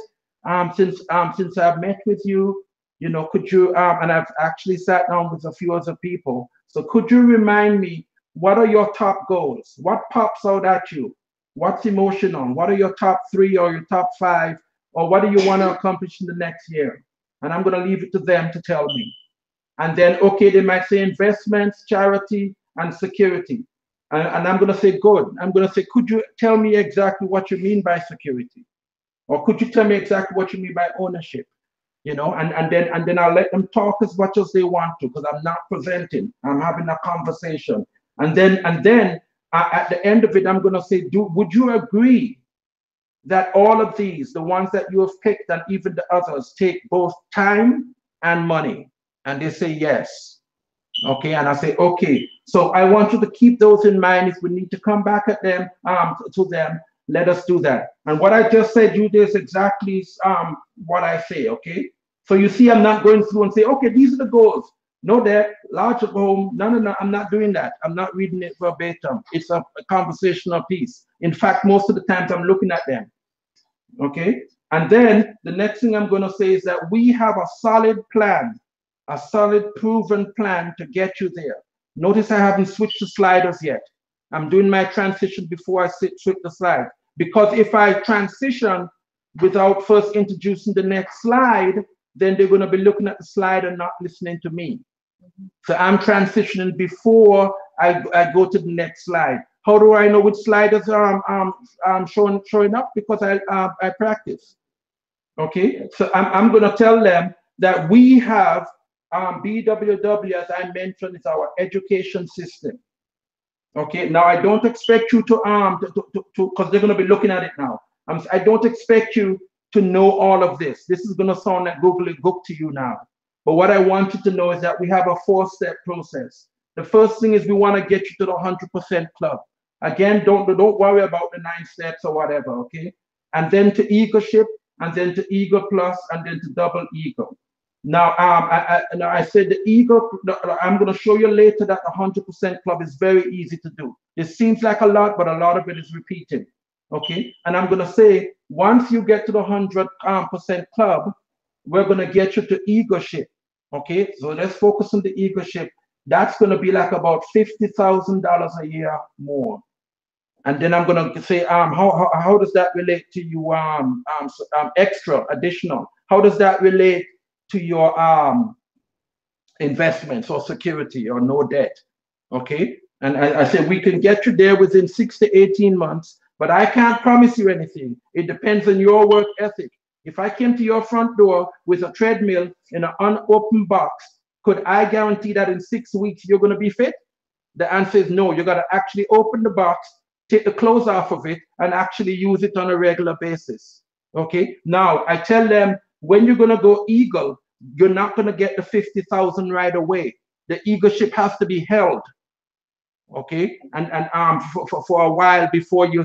since I've met with you. You know, could you, and I've actually sat down with a few other people. So could you remind me, what are your top goals? What pops out at you? What's emotional? What are your top 3 or your top 5? Or what do you want to accomplish in the next year? And I'm going to leave it to them to tell me. And then, okay, they might say investments, charity, and security. And I'm going to say, good. I'm going to say, could you tell me exactly what you mean by security? Or could you tell me exactly what you mean by ownership? You know, and then I'll let them talk as much as they want to, because I'm not presenting. I'm having a conversation. And then at the end of it, I'm going to say, would you agree that all of these, the ones that you have picked and even the others, take both time and money? And they say yes. Okay, and I say, okay, so I want you to keep those in mind. If we need to come back at them, to them, let us do that. And what I just said, you is exactly what I say, okay? So you see, I'm not going through and say, okay, these are the goals. No debt, large home. No, I'm not doing that. I'm not reading it verbatim. It's a conversational piece. In fact, most of the times I'm looking at them, okay? And then the next thing I'm gonna say is that we have a solid plan, a solid proven plan to get you there. Notice I haven't switched the sliders yet. I'm doing my transition before I switch the slide. Because if I transition without first introducing the next slide, then they're going to be looking at the slide and not listening to me. So I'm transitioning before I go to the next slide. How do I know which slides are showing up? Because I practice. Okay, so I'm going to tell them that we have BWW, as I mentioned, is our education system. Okay, now I don't expect you to because they're going to be looking at it now. I don't expect you to know all of this. This is going to sound like Google Book to you now. But what I want you to know is that we have a 4-step process. The first thing is we want to get you to the 100% club. Again, don't worry about the 9 steps or whatever, okay? and then to Eagleship, and then to Eagle Plus, and then to Double Eagle. Now, I said the Eagle, I'm going to show you later that the 100% club is very easy to do. It seems like a lot, but a lot of it is repeating. Okay, and I'm going to say, once you get to the 100% club, we're going to get you to Eagleship. Okay, so let's focus on the Eagleship. That's going to be like about $50,000 a year more. And then I'm going to say, how does that relate to you? Extra, additional. How does that relate to your investments or security or no debt? Okay, and I said we can get you there within 6 to 18 months, but I can't promise you anything. It depends on your work ethic. If I came to your front door with a treadmill in an unopened box, could I guarantee that in 6 weeks you're going to be fit? The answer is no. You got to actually open the box, take the clothes off of it, and actually use it on a regular basis. Okay. Now I tell them, when you're going to go Eagle, you're not going to get the 50,000 right away. The Eagleship has to be held. Okay, and for a while before you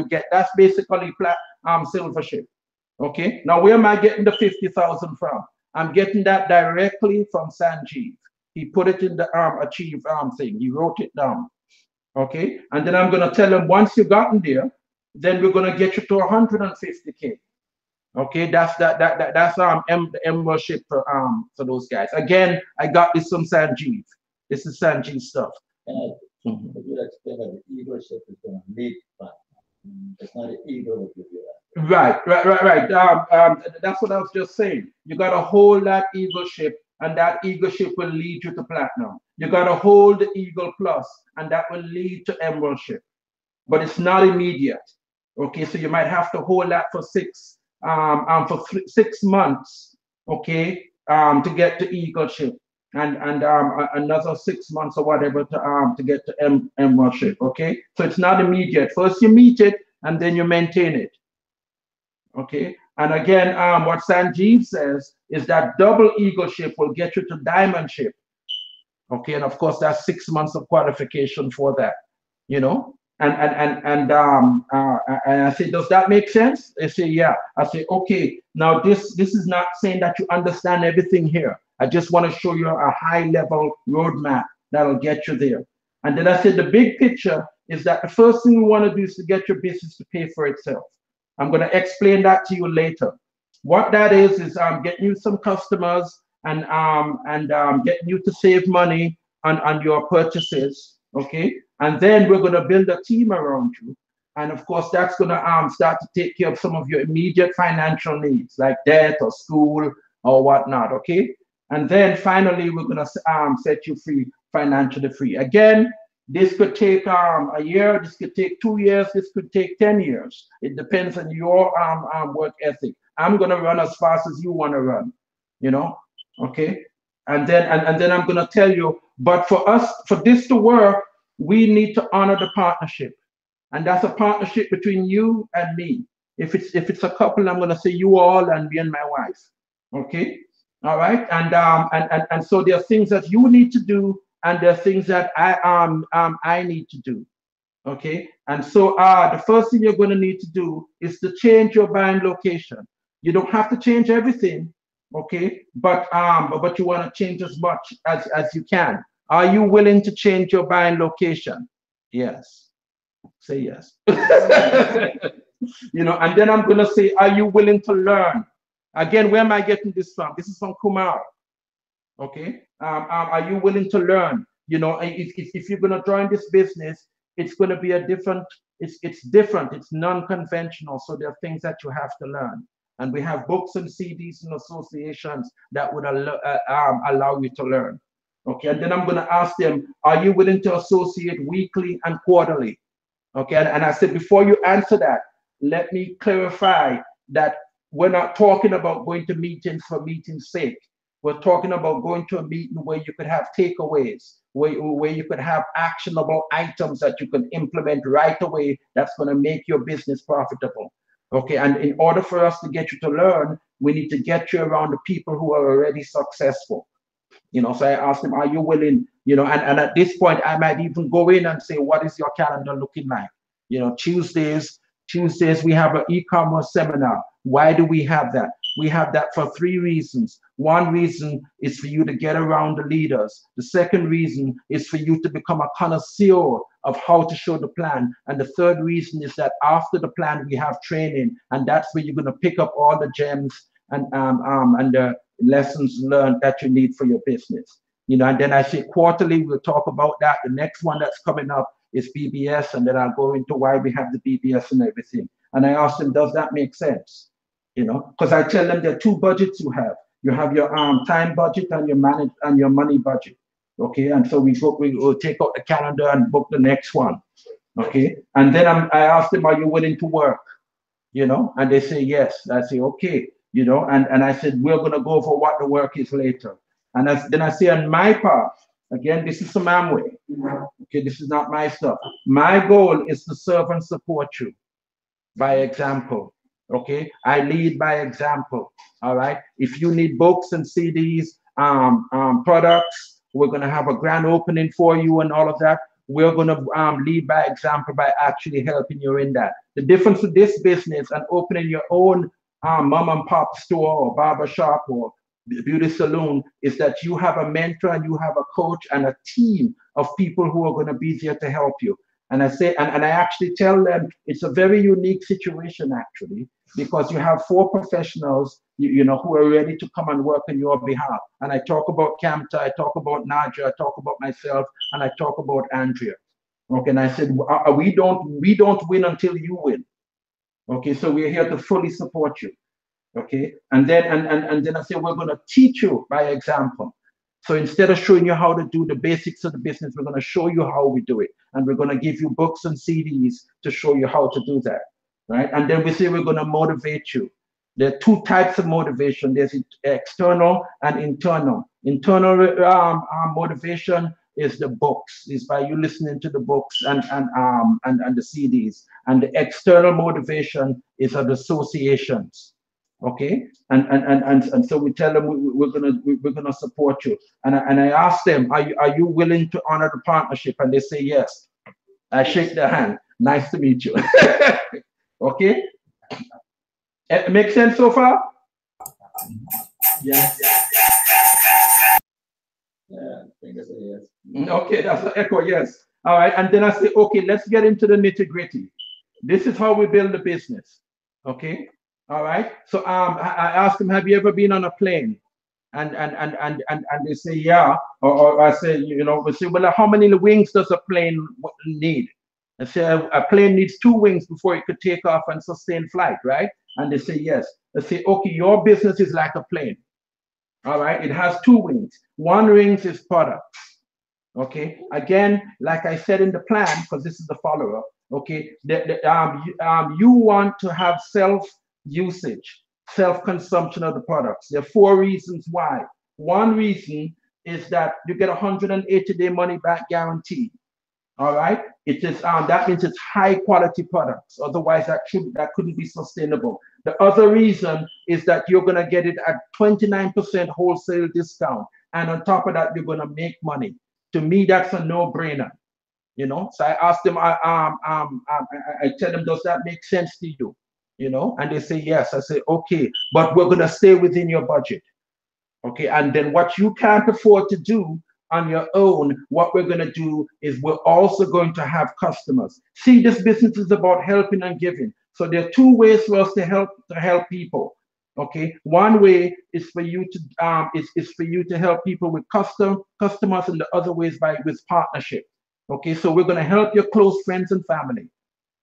get, that's basically silver ship. Okay, now where am I getting the 50,000 from? I'm getting that directly from Sanjeev. He put it in the achieve thing. He wrote it down. Okay, and then I'm gonna tell him, once you've gotten there, then we're gonna get you to 150K. Okay, that's emerald ship for those guys. Again, I got this from Sanjeev. This is Sanjeev stuff. You explain that the Eagle ship is going to lead back. It's not an Eagle will give you that. Right. That's what I was just saying. You got to hold that Eagle ship, and that Eagle ship will lead you to platinum. You got to hold the Eagle Plus, and that will lead to emerald ship. But it's not immediate. Okay, so you might have to hold that for 6 months. Okay, to get to Eagle ship. And another 6 months or whatever to get to emerald ship. Okay, so it's not immediate. First you meet it, and then you maintain it. Okay, and again, what Sanjeev says is that double Eagle ship will get you to diamond ship. Okay, and of course that's 6 months of qualification for that. You know, and I say, does that make sense? They say, yeah. I say, okay. Now this is not saying that you understand everything here. I just want to show you a high-level roadmap that'll get you there. And then I said the big picture is that the first thing we want to do is to get your business to pay for itself. I'm going to explain that to you later. What that is getting you some customers and getting you to save money on your purchases, okay? And then we're going to build a team around you. And of course, that's going to start to take care of some of your immediate financial needs, like debt or school or whatnot, okay? And then finally, we're going to set you free, financially free. Again, this could take a year, this could take 2 years, this could take 10 years. It depends on your work ethic. I'm going to run as fast as you want to run, you know, okay? And then I'm going to tell you, but for us, for this to work, we need to honor the partnership. And that's a partnership between you and me. If it's a couple, I'm going to say you all and me and my wife, okay? All right, and so there are things that you need to do, and there are things that I need to do. Okay, and so the first thing you're going to need to do is to change your buying location. You don't have to change everything, okay, but you want to change as much as you can. Are you willing to change your buying location? Yes. Say yes. You know, and then I'm going to say, are you willing to learn? Again, where am I getting this from? This is from Kumar. Okay. Are you willing to learn? You know, if you're going to join this business, it's going to be a different, it's different. It's non-conventional. So there are things that you have to learn. And we have books and CDs and associations that would allow you to learn. Okay. And then I'm going to ask them, are you willing to associate weekly and quarterly? Okay. And I said, before you answer that, let me clarify that we're not talking about going to meetings for meeting's sake. We're talking about going to a meeting where you could have takeaways, where you could have actionable items that you can implement right away that's going to make your business profitable. Okay, and in order for us to get you to learn, we need to get you around the people who are already successful. You know, so I asked them, are you willing? You know, and at this point, I might even go in and say, what is your calendar looking like? You know, Tuesdays, Tuesdays, we have an e-commerce seminar. Why do we have that? We have that for 3 reasons. One reason is for you to get around the leaders. The second reason is for you to become a connoisseur of how to show the plan. And the third reason is that after the plan, we have training, and that's where you're going to pick up all the gems and the lessons learned that you need for your business. You know, and then I say quarterly, we'll talk about that. The next one that's coming up is BBS, and then I'll go into why we have the BBS and everything. And I ask them, does that make sense? You know, because I tell them there are 2 budgets you have. You have your time budget and your money budget. Okay, and so we will take out the calendar and book the next one. Okay, and then I ask them, are you willing to work? You know, and they say yes. I say okay. You know, and I said we're gonna go over what the work is later. And then I say on my part, again, this is some Amway. Okay, this is not my stuff. My goal is to serve and support you by example. Okay, I lead by example. All right. If you need books and CDs, products, we're gonna have a grand opening for you and all of that. We're gonna lead by example by actually helping you in that. The difference with this business and opening your own mom and pop store or barber shop or beauty salon is that you have a mentor and you have a coach and a team of people who are going to be there to help you. And I say, and I actually tell them it's a very unique situation actually, because you have 4 professionals, you know, who are ready to come and work on your behalf. And I talk about Kamta, I talk about Naja, I talk about myself, and I talk about Andrea. Okay, and I said, we don't win until you win. Okay, so we're here to fully support you. Okay, and then I say we're going to teach you by example. So instead of showing you how to do the basics of the business, we're going to show you how we do it, and we're going to give you books and CDs to show you how to do that, right? And then we say we're going to motivate you. There are 2 types of motivation. There's external and internal. Internal motivation is the books, is by you listening to the books and the CDs. And the external motivation is of associations. Okay, and so we tell them we're gonna support you, and I ask them, are you willing to honor the partnership? And they say yes. I shake their hand. Nice to meet you. Okay, it makes sense so far? Yes. Yeah, I think I say yes. Okay, that's an echo. Yes. All right, and then I say, okay, let's get into the nitty-gritty. This is how we build a business. Okay. All right. So I asked them, have you ever been on a plane? And they say, yeah. Or I say, you know, we say, well, how many wings does a plane need? I say a plane needs 2 wings before it could take off and sustain flight, right? And they say, yes. I say, okay, your business is like a plane. All right. It has 2 wings. 1 wing is products. Okay. Again, like I said in the plan, because this is the follow-up. Okay. You want to have self-usage, self-consumption of the products. There are 4 reasons why. 1 reason is that you get 180-day money back guarantee. All right, it is that means it's high quality products. Otherwise, that couldn't be sustainable. The other reason is that you're gonna get it at 29% wholesale discount, and on top of that, you're gonna make money. To me, that's a no-brainer. You know, so I asked them, I tell them, does that make sense to you? You know, and they say yes. I say, okay, but we're gonna stay within your budget. Okay, and then what you can't afford to do on your own, what we're gonna do is we're also going to have customers. See, this business is about helping and giving. So there are 2 ways for us to help people. Okay, 1 way is for you to is for you to help people with customers, and the other way is with partnership. Okay, so we're gonna help your close friends and family.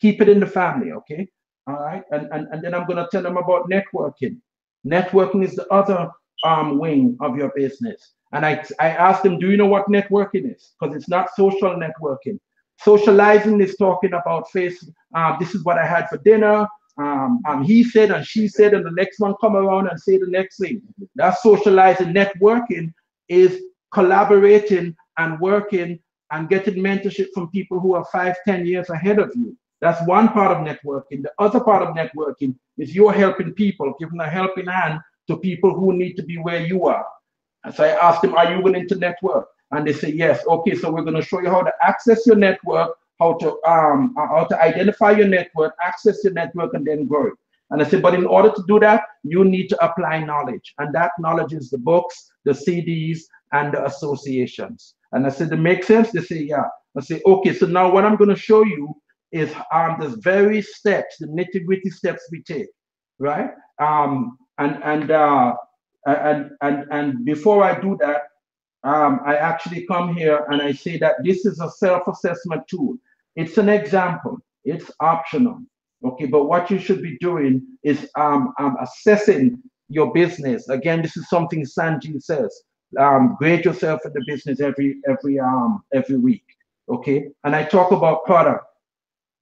Keep it in the family, okay? All right, and then I'm gonna tell them about networking. Networking is the other wing of your business. And I asked them, do you know what networking is? Because it's not social networking. Socializing is talking about face. This is what I had for dinner. He said and she said, and the next one come around and say the next thing. That's socializing. Networking is collaborating and working and getting mentorship from people who are 5-10 years ahead of you. That's one part of networking. The other part of networking is you're helping people, giving a helping hand to people who need to be where you are. And so I asked them, are you willing to network? And they say, yes. Okay, so we're going to show you how to access your network how to identify your network, access your network, and then grow it. And I said, but in order to do that, you need to apply knowledge. And that knowledge is the books, the CDs, and the associations. And I said, it makes sense? They say, yeah. I say, okay, so now what I'm going to show you is the very steps, the nitty-gritty steps we take, right? And before I do that, I actually come here and I say that this is a self-assessment tool. It's an example. It's optional. Okay, but what you should be doing is assessing your business. Again, this is something Sanjeev says. Grade yourself in the business every week. Okay, and I talk about product,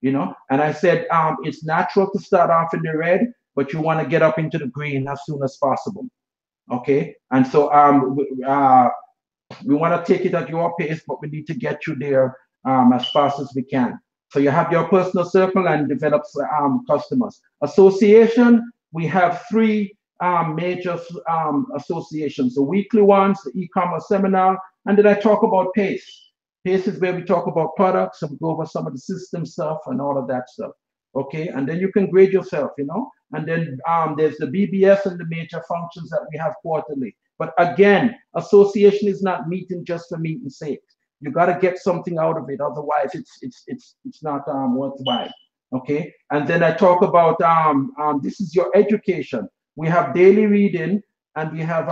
you know, and I said it's natural to start off in the red, but you want to get up into the green as soon as possible. Okay, and so we want to take it at your pace, but we need to get you there as fast as we can. So you have your personal circle and develop customers. Association, we have three major associations. The weekly ones, the e-commerce seminar, and then I talk about Pase. Pase is where we talk about products and we go over some of the system stuff and all of that stuff. Okay, and then you can grade yourself, you know. And then there's the BBS and the major functions that we have quarterly. But again, association is not meeting just for meeting's sake. You got to get something out of it, otherwise it's not worthwhile. Okay, and then I talk about this is your education. We have daily reading and we have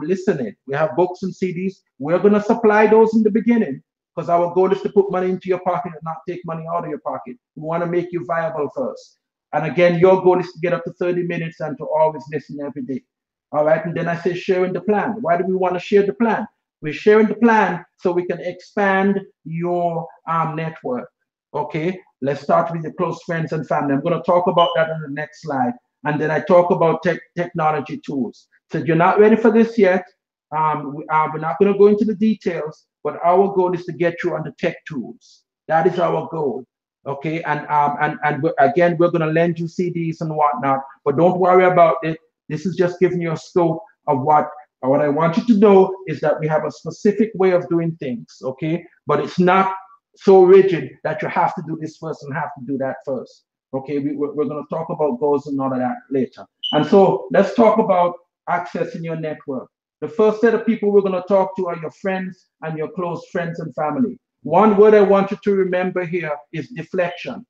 listening. We have books and CDs. We're gonna supply those in the beginning because our goal is to put money into your pocket and not take money out of your pocket. We want to make you viable first. And again, your goal is to get up to 30 minutes and to always listen every day. All right, and then I say sharing the plan. Why do we want to share the plan? We're sharing the plan so we can expand your network. Okay, let's start with your close friends and family. I'm going to talk about that on the next slide. And then I talk about technology tools. So you're not ready for this yet. We're not going to go into the details, but our goal is to get you on the tech tools. That is our goal. Okay, and again, we're going to lend you CDs and whatnot, but don't worry about it. This is just giving you a scope of what I want you to know is that we have a specific way of doing things, okay? But it's not so rigid that you have to do this first and have to do that first, okay? We're going to talk about goals and all of that later. And so let's talk about accessing your network. The first set of people we're going to talk to are your friends and your close friends and family. One word I want you to remember here is deflection.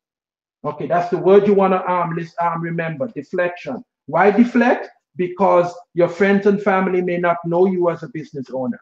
Okay, that's the word you want to remember, deflection. Why deflect? Because your friends and family may not know you as a business owner.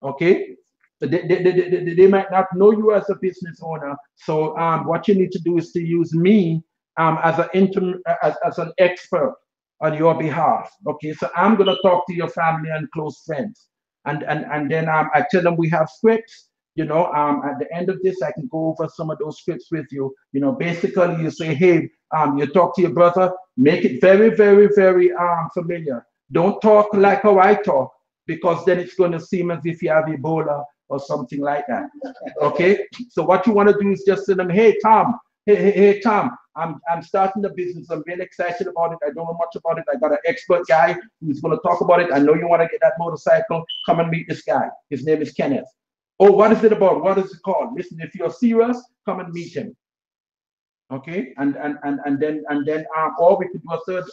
Okay, they might not know you as a business owner. So what you need to do is to use me as an expert on your behalf. Okay, so I'm going to talk to your family and close friends, and then I tell them we have scripts. You know, at the end of this, I can go over some of those scripts with you. You know, basically you say, hey, you talk to your brother, make it very, very, very familiar. Don't talk like how I talk, because then it's going to seem as if you have Ebola or something like that. Okay, so what you want to do is just tell them, hey, Tom, hey, Tom, I'm starting the business. I'm really excited about it. I don't know much about it. I got an expert guy who's going to talk about it. I know you want to get that motorcycle. Come and meet this guy. His name is Kenneth. Oh, what is it about? What is it called? Listen, if you're serious, come and meet him. Okay, and then or we could do a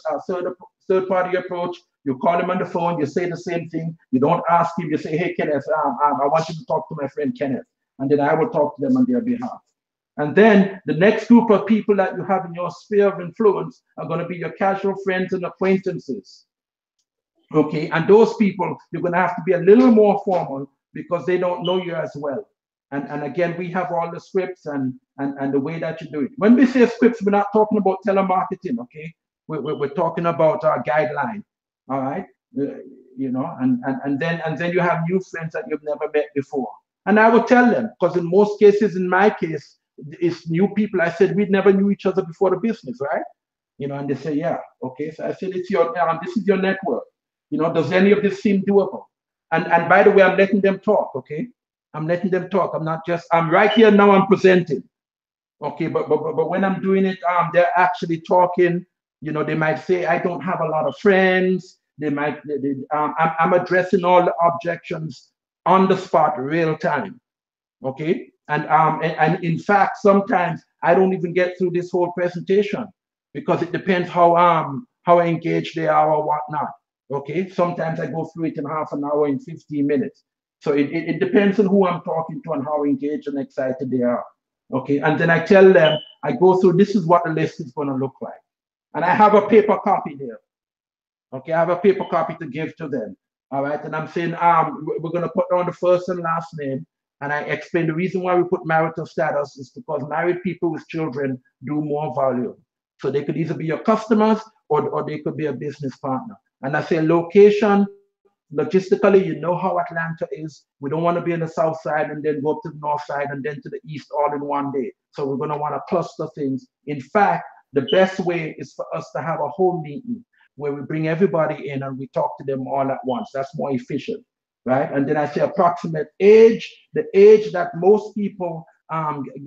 third party approach. You call him on the phone. You say the same thing. You don't ask him. You say, hey, Kenneth, I want you to talk to my friend Kenneth, and then I will talk to them on their behalf. And then the next group of people that you have in your sphere of influence are going to be your casual friends and acquaintances. Okay, and those people, you're going to have to be a little more formal because they don't know you as well. And again, we have all the scripts and the way that you do it. When we say scripts, we're not talking about telemarketing, okay? We're talking about our guideline, all right? You know, and then you have new friends that you've never met before. And I will tell them, because in most cases, in my case, it's new people. I said, we never knew each other before the business, right? You know, and they say, yeah, okay. So I said, it's your, this is your network. You know, does any of this seem doable? And by the way, I'm letting them talk, okay? I'm letting them talk. I'm right here now, I'm presenting. Okay, but when I'm doing it, they're actually talking. You know, they might say, I don't have a lot of friends. I'm addressing all the objections on the spot, real time. Okay, And in fact, sometimes I don't even get through this whole presentation because it depends how engaged they are or whatnot. Okay, sometimes I go through it in half an hour, in 15 minutes. So it depends on who I'm talking to and how engaged and excited they are. Okay, and then I tell them, I go through, this is what the list is going to look like. And I have a paper copy there. Okay, I have a paper copy to give to them. All right, and I'm saying, we're going to put down the first and last name. And I explain the reason why we put marital status is because married people with children do more volume. So they could either be your customers or they could be a business partner. And I say location, logistically, you know how Atlanta is. We don't want to be in the south side and then go up to the north side and then to the east all in one day. So we're going to want to cluster things. In fact, the best way is for us to have a whole meeting where we bring everybody in and we talk to them all at once. That's more efficient, right? And then I say approximate age. The age that most people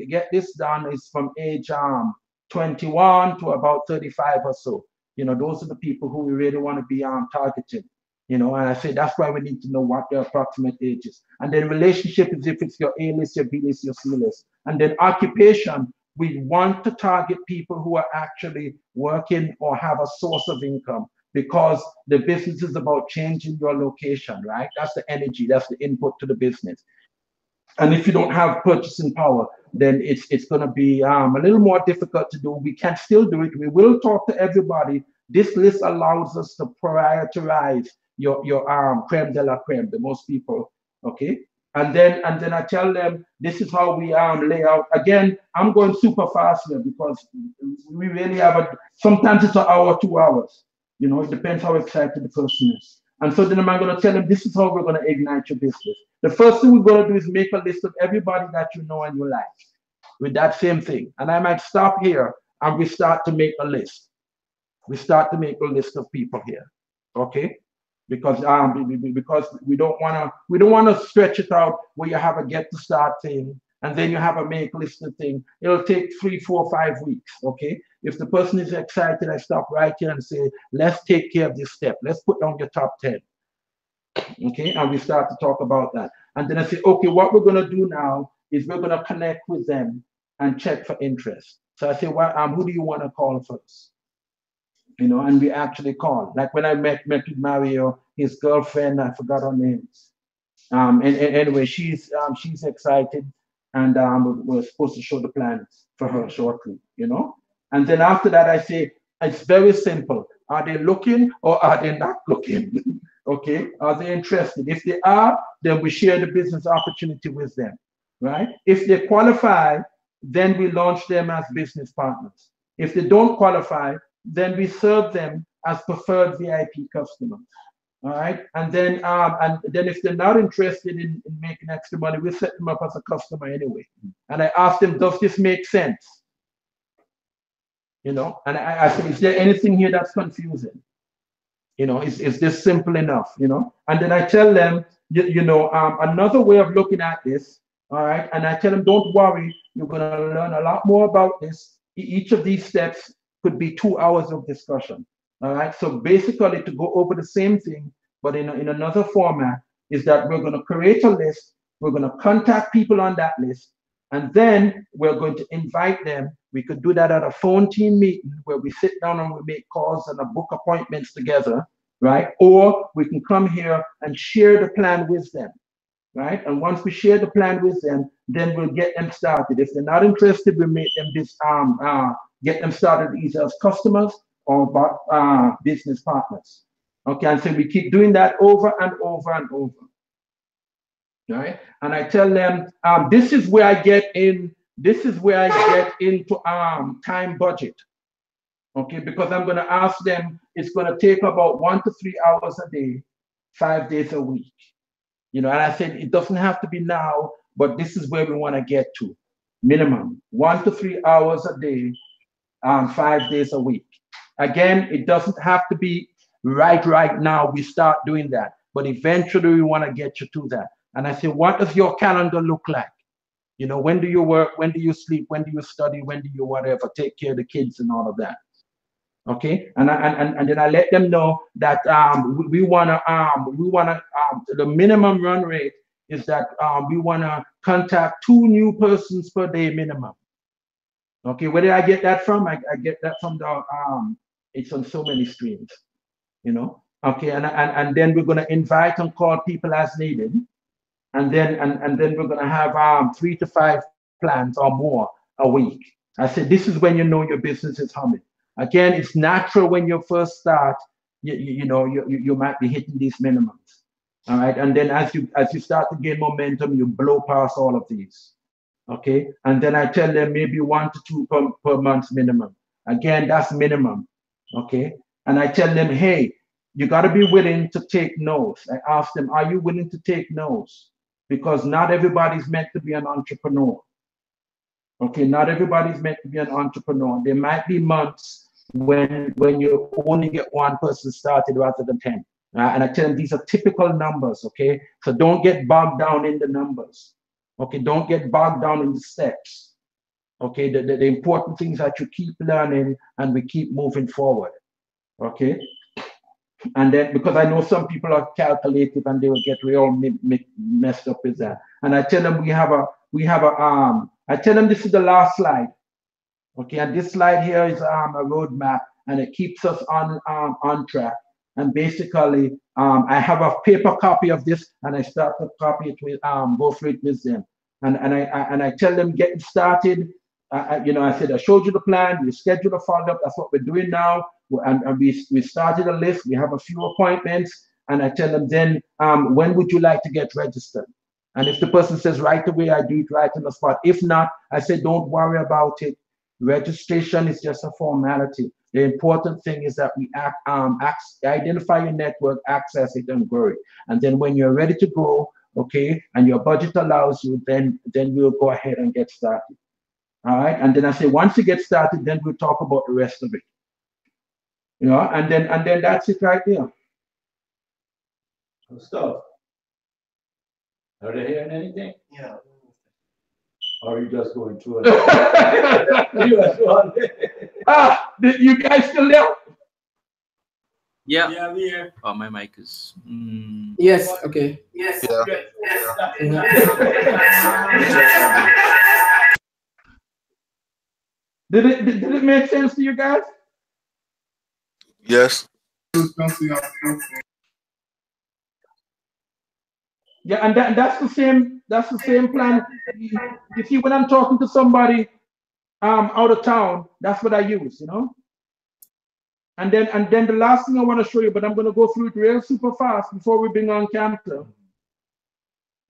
get this done is from age 21 to about 35 or so. You know, those are the people who we really want to be targeting. You know, and I say that's why we need to know what their approximate age is. And then relationship is if it's your A list, your B list, your C list. And then occupation, we want to target people who are actually working or have a source of income because the business is about changing your location, right? That's the energy, that's the input to the business. And if you don't have purchasing power, then it's going to be a little more difficult to do. We can still do it. We will talk to everybody. This list allows us to prioritize your creme de la creme, the most people, okay? And then I tell them this is how we lay out. Again, I'm going super fast here because we really have sometimes it's an hour, 2 hours. You know, it depends how excited the person is. And so then I'm going to tell them this is how we're going to ignite your business. The first thing we're going to do is make a list of everybody that you know and you like with that same thing. And I might stop here and we start to make a list. We start to make a list of people here, okay? Because we don't want to stretch it out where you have a get to start thing and then you have a make listed thing. It'll take 3, 4, 5 weeks, okay? If the person is excited, I stop right here and say, let's take care of this step. Let's put down your top 10, okay? And we start to talk about that. And then I say, okay, what we're gonna do now is we're gonna connect with them and check for interest. So I say, well, who do you wanna call first? You know, and we actually call. Like when I met with Mario, his girlfriend, I forgot her name. And anyway, she's excited, and we're supposed to show the plan for her shortly, you know. And then after that, I say it's very simple. Are they looking or are they not looking? Okay, are they interested? If they are, then we share the business opportunity with them, right? If they qualify, then we launch them as business partners. If they don't qualify, then we serve them as preferred VIP customers. All right, and then if they're not interested in making extra money, we set them up as a customer anyway. And I ask them, does this make sense? You know, and I said, is there anything here that's confusing? You know, is this simple enough? You know, and then I tell them, another way of looking at this. All right, and I tell them, don't worry, you're going to learn a lot more about this. Each of these steps could be 2 hours of discussion. All right, so basically to go over the same thing, but in another format, is that we're going to create a list, we're going to contact people on that list, and then we're going to invite them. We could do that at a phone team meeting where we sit down and we make calls and book appointments together, right? Or we can come here and share the plan with them, right? And once we share the plan with them, then we'll get them started. If they're not interested, we make them get them started either as customers or business partners. Okay, and so we keep doing that over and over and over. Right? And I tell them, this is where I get into time budget. Okay, because I'm gonna ask them, it's gonna take about 1 to 3 hours a day, 5 days a week. You know, and I said it doesn't have to be now, but this is where we want to get to. Minimum 1 to 3 hours a day, 5 days a week. Again, it doesn't have to be right now. We start doing that, but eventually we want to get you to that. And I say, what does your calendar look like? You know, when do you work? When do you sleep? When do you study? When do you whatever? Take care of the kids and all of that. Okay, and then I let them know that we wanna the minimum run rate is that we wanna contact 2 new persons per day minimum. Okay, where did I get that from? I get that from the it's on so many streams, you know. Okay, and then we're gonna invite and call people as needed, and then we're gonna have 3 to 5 plans or more a week. I said this is when you know your business is humming. Again, it's natural when you first start, you might be hitting these minimums. All right, and then as you start to gain momentum, you blow past all of these. Okay, and then I tell them maybe 1 to 2 per month minimum. Again, that's minimum. Okay, and I tell them, hey, you got to be willing to take no's. I ask them, are you willing to take no's? Because not everybody's meant to be an entrepreneur. Okay, not everybody's meant to be an entrepreneur. There might be months when you only get 1 person started rather than 10. And I tell them these are typical numbers. Okay, so don't get bogged down in the numbers. Okay, don't get bogged down in the steps. Okay, the important things that you keep learning and we keep moving forward. Okay, and then because I know some people are calculative and they will get real messed up with that. And I tell them I tell them this is the last slide. Okay, and this slide here is a roadmap and it keeps us on track. And basically, I have a paper copy of this, and I start to copy it with go through it with them, and I tell them getting started. I said I showed you the plan. We schedule a follow up. That's what we're doing now, and we started a list. We have a few appointments, and I tell them then when would you like to get registered? And if the person says right away, I do it right on the spot. If not, I say don't worry about it. Registration is just a formality. The important thing is that we identify your network, access it, and grow it. And then when you're ready to go, okay, and your budget allows you, then we'll go ahead and get started. All right. And then I say once you get started, then we'll talk about the rest of it. You know, and then that's it right there. Good stuff. Are they hearing anything? Yeah. Or are you just going through it? You guys still there? Yeah. Yeah, we are. Oh, my mic is. Yes. Okay. Yes. Yeah. Did it make sense to you guys? Yes. Yeah, and that's the same plan. You see, when I'm talking to somebody out of town, that's what I use, you know. And then the last thing I want to show you, but I'm going to go through it real super fast before we bring on Camper.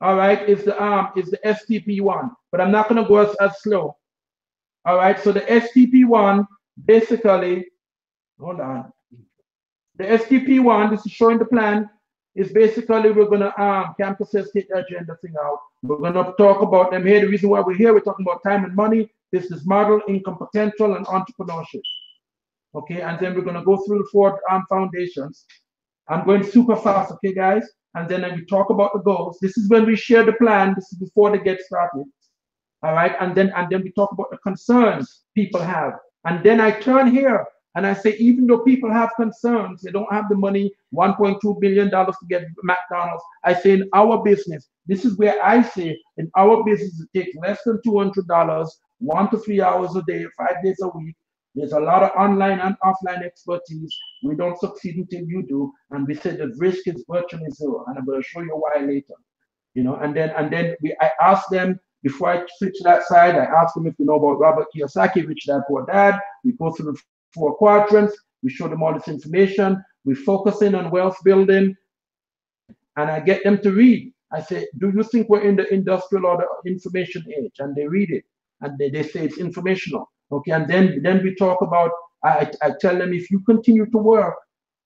All right, is the STP one, but I'm not going to go as slow. All right, so the STP one basically, hold on. The STP one, this is showing the plan. Is basically we're gonna Campus says take the agenda thing out. We're gonna talk about them here. The reason why we're here, we're talking about time and money, business model, income potential, and entrepreneurship. Okay, and then we're gonna go through the 4 foundations. I'm going super fast, okay, guys. And then we talk about the goals. This is when we share the plan. This is before they get started. All right, and then we talk about the concerns people have. And then I turn here. And I say, even though people have concerns, they don't have the money, $1.2 billion to get McDonald's. I say in our business, this is where I say in our business, it takes less than $200, 1 to 3 hours a day, 5 days a week. There's a lot of online and offline expertise. We don't succeed until you do. And we say the risk is virtually zero. And I'm going to show you why later. You know, and then I ask them, before I switch that side, I ask them if you know about Robert Kiyosaki, Rich Dad Poor Dad. We go through the 4 quadrants, we show them all this information, we focus in on wealth building, and I get them to read. I say, do you think we're in the industrial or the information age? And they read it, and they say it's informational. Okay, and then we talk about, I tell them if you continue to work,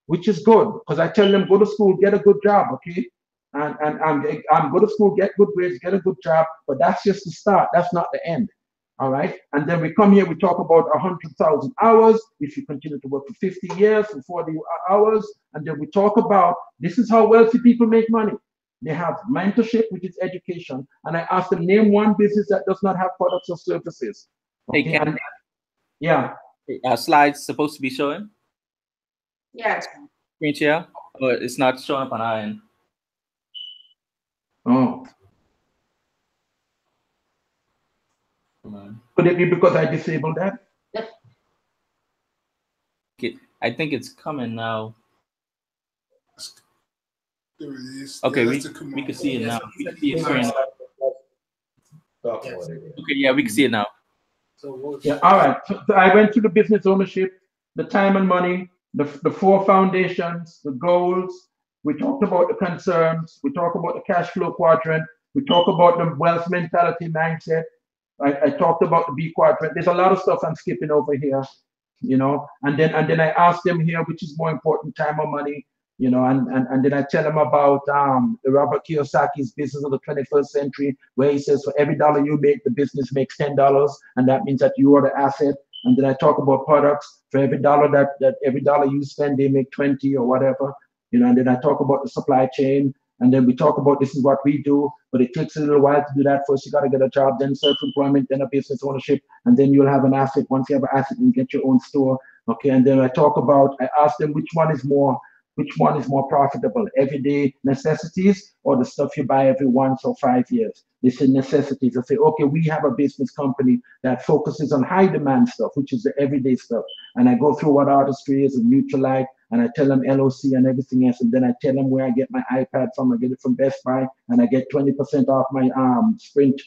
which is good, because I tell them go to school, get a good job, okay? And go to school, get good grades, get a good job, but that's just the start, that's not the end. All right, and then we come here, we talk about 100,000 hours. If you continue to work for 50 years, for 40 hours, and then we talk about this is how wealthy people make money. They have mentorship, which is education, and I ask them name one business that does not have products or services. Okay, Hey, Ken, yeah. Slides supposed to be showing? Yes. Screen share, or it's not showing up on our end. Oh. Could it be because I disabled that? I think it's coming now. There it is. Okay, Yeah, we that's the can see it Yes, now. he We said can see it he screen. Talk about it. Okay, yeah, we can see it now. Yeah, all right. So I went through the business ownership, the time and money, the 4 foundations, the goals. We talked about the concerns. We talked about the cash flow quadrant. We talked about the wealth mentality mindset. I talked about the B quadrant. There's a lot of stuff I'm skipping over here, you know. And then I ask them here, which is more important, time or money, you know. And then I tell them about the Robert Kiyosaki's Business of the 21st Century, where he says for every dollar you make, the business makes $10, and that means that you are the asset. And then I talk about products. For every dollar that every dollar you spend, they make 20 or whatever, you know. And then I talk about the supply chain. And then we talk about this is what we do, but it takes a little while to do that. First, you got to get a job, then self-employment, then a business ownership, and then you'll have an asset. Once you have an asset, you get your own store. Okay, and then I ask them which one is more profitable, everyday necessities or the stuff you buy every 1 or 5 years. They say necessities. I say, okay, we have a business company that focuses on high demand stuff, which is the everyday stuff. And I go through what artistry is and Mutualite, and I tell them LOC and everything else, and then I tell them where I get my iPad from. I get it from Best Buy, and I get 20% off my Sprint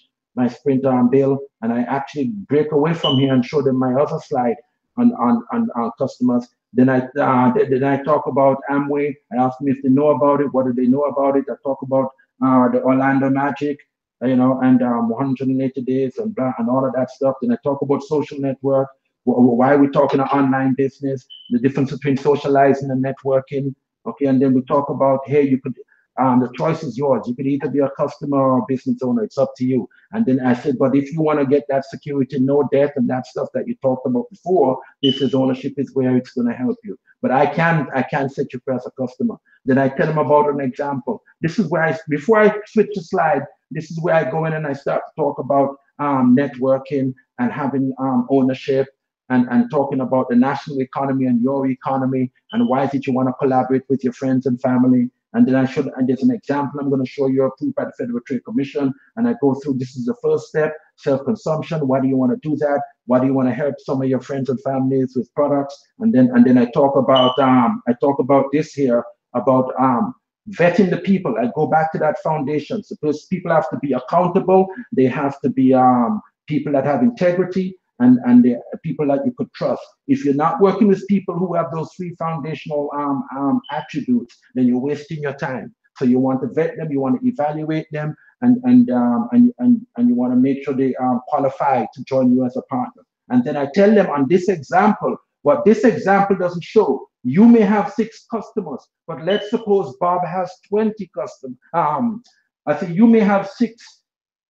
bill, and I actually break away from here and show them my other slide on customers. Then I talk about Amway. I ask them if they know about it. What do they know about it? I talk about the Orlando Magic, you know, and 180 days and blah, and all of that stuff. Then I talk about social network. Why are we talking about online business? The difference between socializing and networking. Okay, and then we talk about, hey, you could. The choice is yours. You could either be a customer or a business owner. It's up to you. And then I said, but if you want to get that security, no debt, and that stuff that you talked about before, this is ownership is where it's going to help you. But I can't set you up as a customer. Then I tell them about an example. This is where before I switch the slide, this is where I go in and I start to talk about networking and having ownership. And talking about the national economy and your economy and why is it you want to collaborate with your friends and family. And then and there's an example I'm going to show you approved by the Federal Trade Commission. And I go through, this is the first step, self-consumption. Why do you want to do that? Why do you want to help some of your friends and families with products? And then I talk about this here, about vetting the people. I go back to that foundation. So those people have to be accountable. They have to be people that have integrity. And the people that you could trust. If you're not working with people who have those 3 foundational attributes, then you're wasting your time. So you want to vet them, you want to evaluate them, and you want to make sure they are qualified to join you as a partner. And then I tell them on this example, what this example doesn't show. You may have 6 customers, but let's suppose Bob has 20 customers. I say you may have 6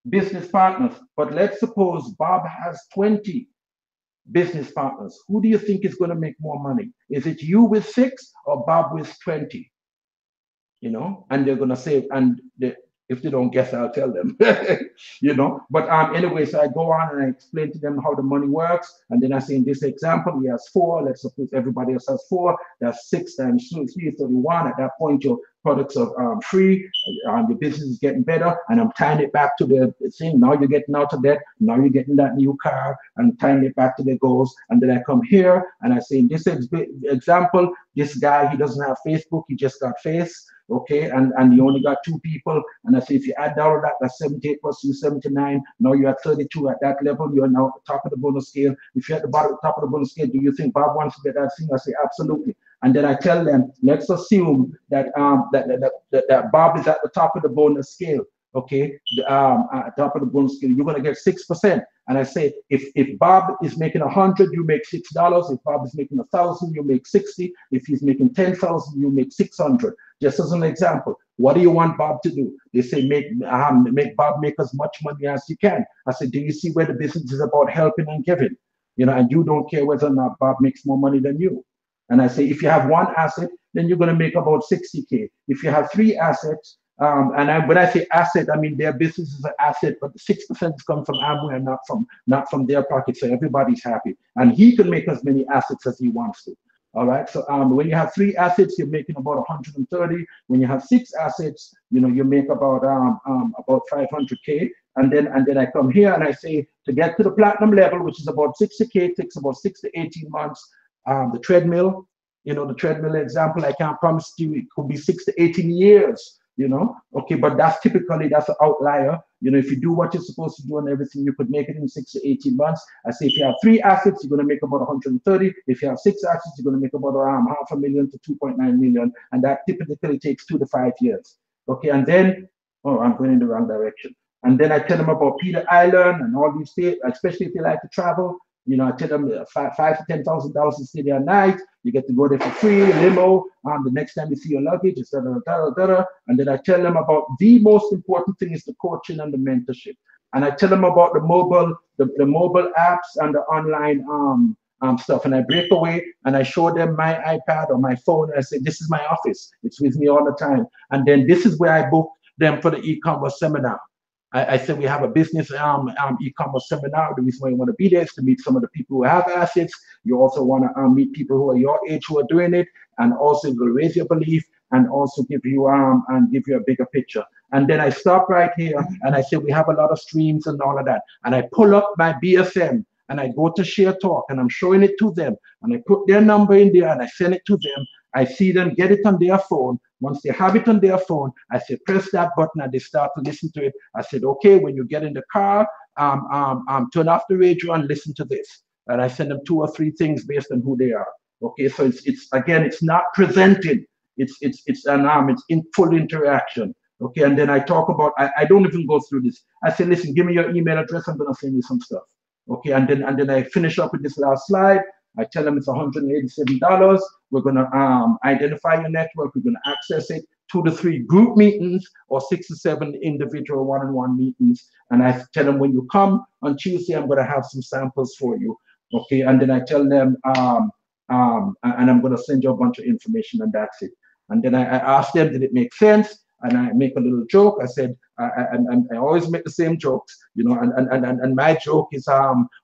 business partners, but let's suppose Bob has 20 business partners. Who do you think is going to make more money? Is it you with 6 or Bob with 20? You know, and they're going to say, if they don't guess, I'll tell them, you know. But anyway, so I go on and I explain to them how the money works. And then I say, in this example, he has 4. Let's suppose everybody else has 4. That's 6 times 3 is 31. At that point, your products are free. Your business is getting better. And I'm tying it back to the thing. Now you're getting out of debt. Now you're getting that new car. And tying it back to the goals. And then I come here and I say, in this example, this guy, he doesn't have Facebook. He just got Face. Okay, and he only got 2 people, and I say if you add all of that, that's 78 plus 2, 79. Now you're at 32 at that level. You're now at the top of the bonus scale. If you're at the top of the bonus scale, do you think Bob wants to get that thing? I say absolutely. And then I tell them, let's assume that that Bob is at the top of the bonus scale. Okay, at the top of the bonus scale, you're gonna get 6%. And I say, if Bob is making 100, you make $6. If Bob is making 1,000, you make 60. If he's making 10,000, you make 600. Just as an example, what do you want Bob to do? They say make Bob make as much money as you can. I said, do you see where the business is about helping and giving? You know, and you don't care whether or not Bob makes more money than you. And I say, if you have 1 asset, then you're going to make about 60K. If you have 3 assets, when I say asset, I mean their business is an asset, but the 6% comes from Amway and not from their pocket. So everybody's happy, and he can make as many assets as he wants to. All right. So when you have 3 assets, you're making about 130. When you have 6 assets, you know, you make about 500K. and then I come here and I say to get to the platinum level, which is about 60K, takes about 6 to 18 months. The treadmill, the treadmill example, I can't promise you it could be 6 to 18 years, okay, but that's an outlier. If you do what you're supposed to do and everything, you could make it in 6 to 18 months. I say if you have 3 assets, you're going to make about 130. If you have 6 assets, you're going to make about $500,000 to 2.9 million, and that typically takes 2 to 5 years. Okay, and then, I'm going in the wrong direction. And then I tell them about Peter Island and all these states, especially if they like to travel. I tell them $5,000 to $10,000 to stay there at night. You get to go there for free, limo. The next time you see your luggage, it's and then I tell them about the most important thing is the coaching and the mentorship. And I tell them about the mobile apps and the online stuff. And I break away and I show them my iPad or my phone. And I say, this is my office. It's with me all the time. And then this is where I book them for the e-commerce seminar. I said we have a business e-commerce seminar. The reason why you want to be there is to meet some of the people who have assets. You also want to meet people who are your age who are doing it, and also will raise your belief and also give you a bigger picture. And then I stop right here and I say we have a lot of streams and all of that. And I pull up my BSM and I go to Share Talk and I'm showing it to them. And I put their number in there and I send it to them. I see them get it on their phone. Once they have it on their phone, I say, press that button and they start to listen to it. I said, okay, when you get in the car, turn off the radio and listen to this. And I send them 2 or 3 things based on who they are. Okay, so it's not presented. It's in full interaction. Okay, and then I talk about, I don't even go through this. I say, listen, give me your email address. I'm gonna send you some stuff. Okay, and then I finish up with this last slide. I tell them it's $187. We're gonna identify your network. We're gonna access it. 2 to 3 group meetings or 6 to 7 individual one-on-one meetings. And I tell them when you come on Tuesday, I'm gonna have some samples for you. Okay, and then I tell them, and I'm gonna send you a bunch of information, and that's it. And then I ask them, did it make sense? And I make a little joke. I said, I always make the same jokes, and my joke is,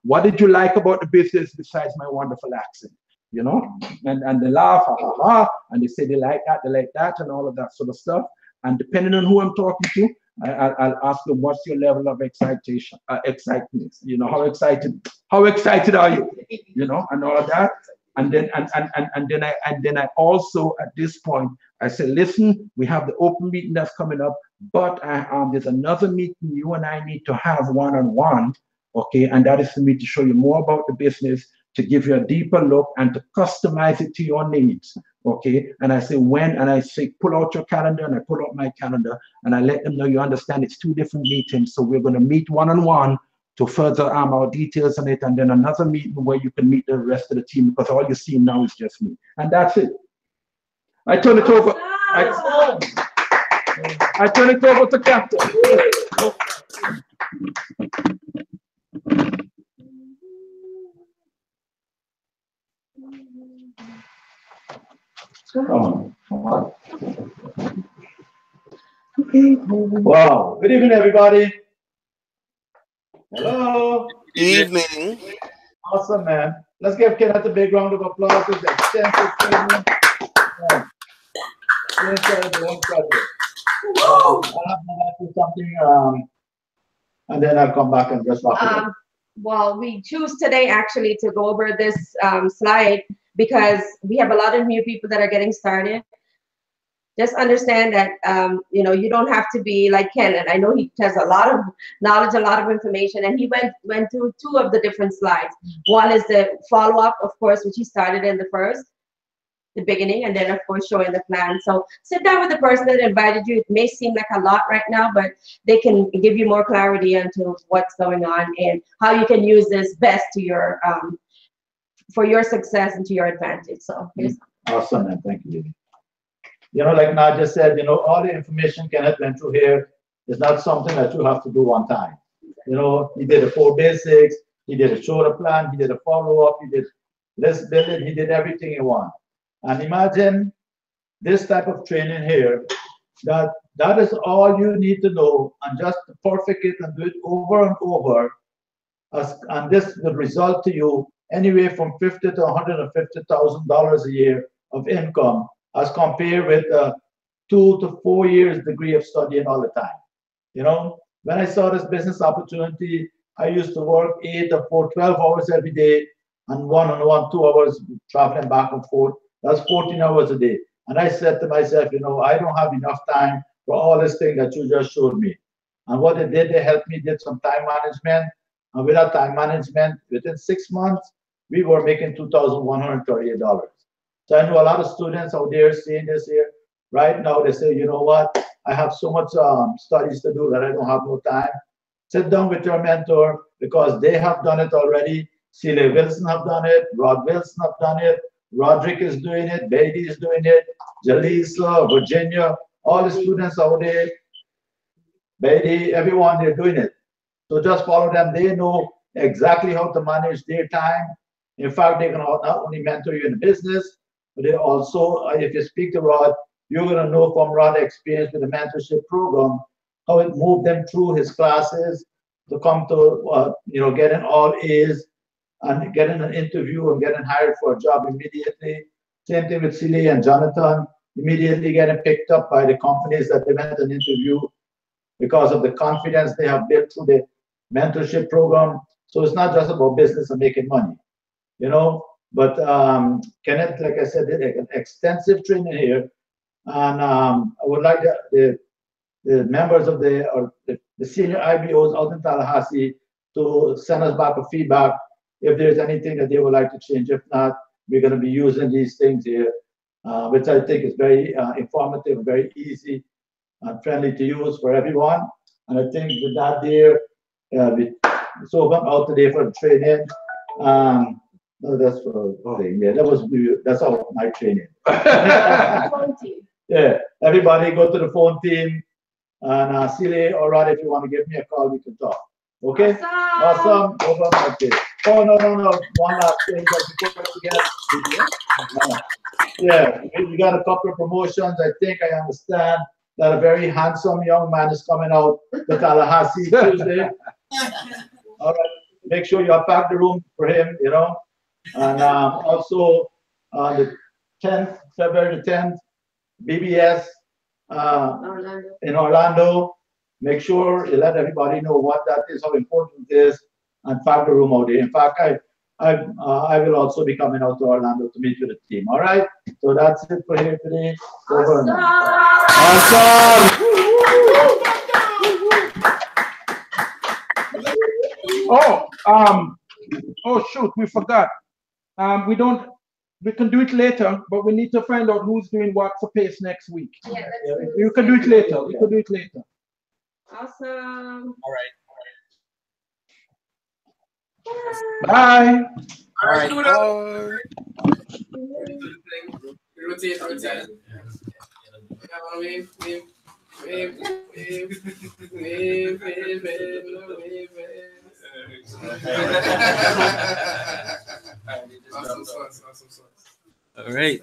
what did you like about the business besides my wonderful accent? And they laugh, ha, ha, ha, and they say they like that, and all of that sort of stuff. And depending on who I'm talking to, I'll ask them, what's your level of excitement? How excited are you? And all of that. And then I also at this point I said, listen, we have the open meeting that's coming up, but there's another meeting you and I need to have one-on-one, okay? And that is for me to show you more about the business, to give you a deeper look and to customize it to your needs, okay? And I say and I say, pull out your calendar, and I pull out my calendar, and I let them know you understand it's 2 different meetings. So we're gonna meet one-on-one to further our details on it, and then another meeting where you can meet the rest of the team, because all you're seeing now is just me. And that's it. I turn it over. I turn it over to Captain. Wow. Good evening, everybody. Hello. Evening. Awesome, man. Let's give Kenneth a big round of applause. His extensive statement. Incredible. I'll have to do something, and then I'll come back and just wrap it up. Well, we choose today actually to go over this slide because we have a lot of new people that are getting started. Just understand that, you don't have to be like Ken, and I know he has a lot of knowledge, a lot of information, and he went through 2 of the different slides. One is the follow-up, of course, which he started in the beginning, and then of course showing the plan. So sit down with the person that invited you. It may seem like a lot right now, but they can give you more clarity into what's going on and how you can use this best to your for your success and to your advantage. So here's awesome, man. Thank you. Like Nadia said, all the information Kenneth went through here is not something that you have to do one time. He did the 4 basics, he did a shoulder plan, he did a follow-up, he did let's build it, he did everything in one. And imagine this type of training here, that is all you need to know, and just perfect it and do it over and over. And this will result to you anywhere from $50,000 to $150,000 a year of income, as compared with 2 to 4 years degree of studying all the time. When I saw this business opportunity, I used to work 8 or 12 hours every day and one-on-one 2 hours traveling back and forth. That's 14 hours a day. And I said to myself, you know, I don't have enough time for all this thing that you just showed me. And what they did, they helped me, did some time management. And with that time management, within 6 months, we were making $2,138. So I know a lot of students out there seeing this here. Right now, they say, you know what? I have so much studies to do that I don't have no time. Sit down with your mentor because they have done it already. Celia Wilson have done it. Rod Wilson have done it. Roderick is doing it. Beatty is doing it. Jalisa, Virginia, all the students out there. Beatty, everyone, they're doing it. So just follow them. They know exactly how to manage their time. In fact, they're going to not only mentor you in the business, but they also, if you speak to Rod, you're going to know from Rod's experience with the mentorship program how it moved them through his classes to come to, you know, getting all A's and getting an interview and getting hired for a job immediately. Same thing with Celia and Jonathan, immediately getting picked up by the companies that they went and interview because of the confidence they have built through the mentorship program. So it's not just about business and making money, you know. But Kenneth, like I said, did an extensive training here. And I would like the members of the senior IBOs out in Tallahassee to send us back a feedback if there's anything that they would like to change. If not, we're going to be using these things here, which I think is very informative, very easy and friendly to use for everyone. And I think with that there, it's open out today for the training. No, that's for yeah, that's all my training. Yeah, everybody go to the phone team and Celia or Rod, if you want to give me a call, we can talk. Okay? Awesome. Okay. Oh no. One last thing yeah, we got a couple of promotions. I think I understand that a very handsome young man is coming out to Tallahassee Tuesday. All right. Make sure you pack the room for him, you know. And also on the 10th, February the 10th, BBS in Orlando. Make sure you let everybody know what that is, how important it is, and pack the room out there. In fact, I will also be coming out to Orlando to meet with the team. All right. So that's it for here today. Awesome. Oh shoot, we forgot. We can do it later, but we need to find out who's doing what for Pace next week. Yeah, you can do it later. We can do it later. Awesome. All right. Bye. All right. Bye. Rotate. Wave. Awesome sauce. All right.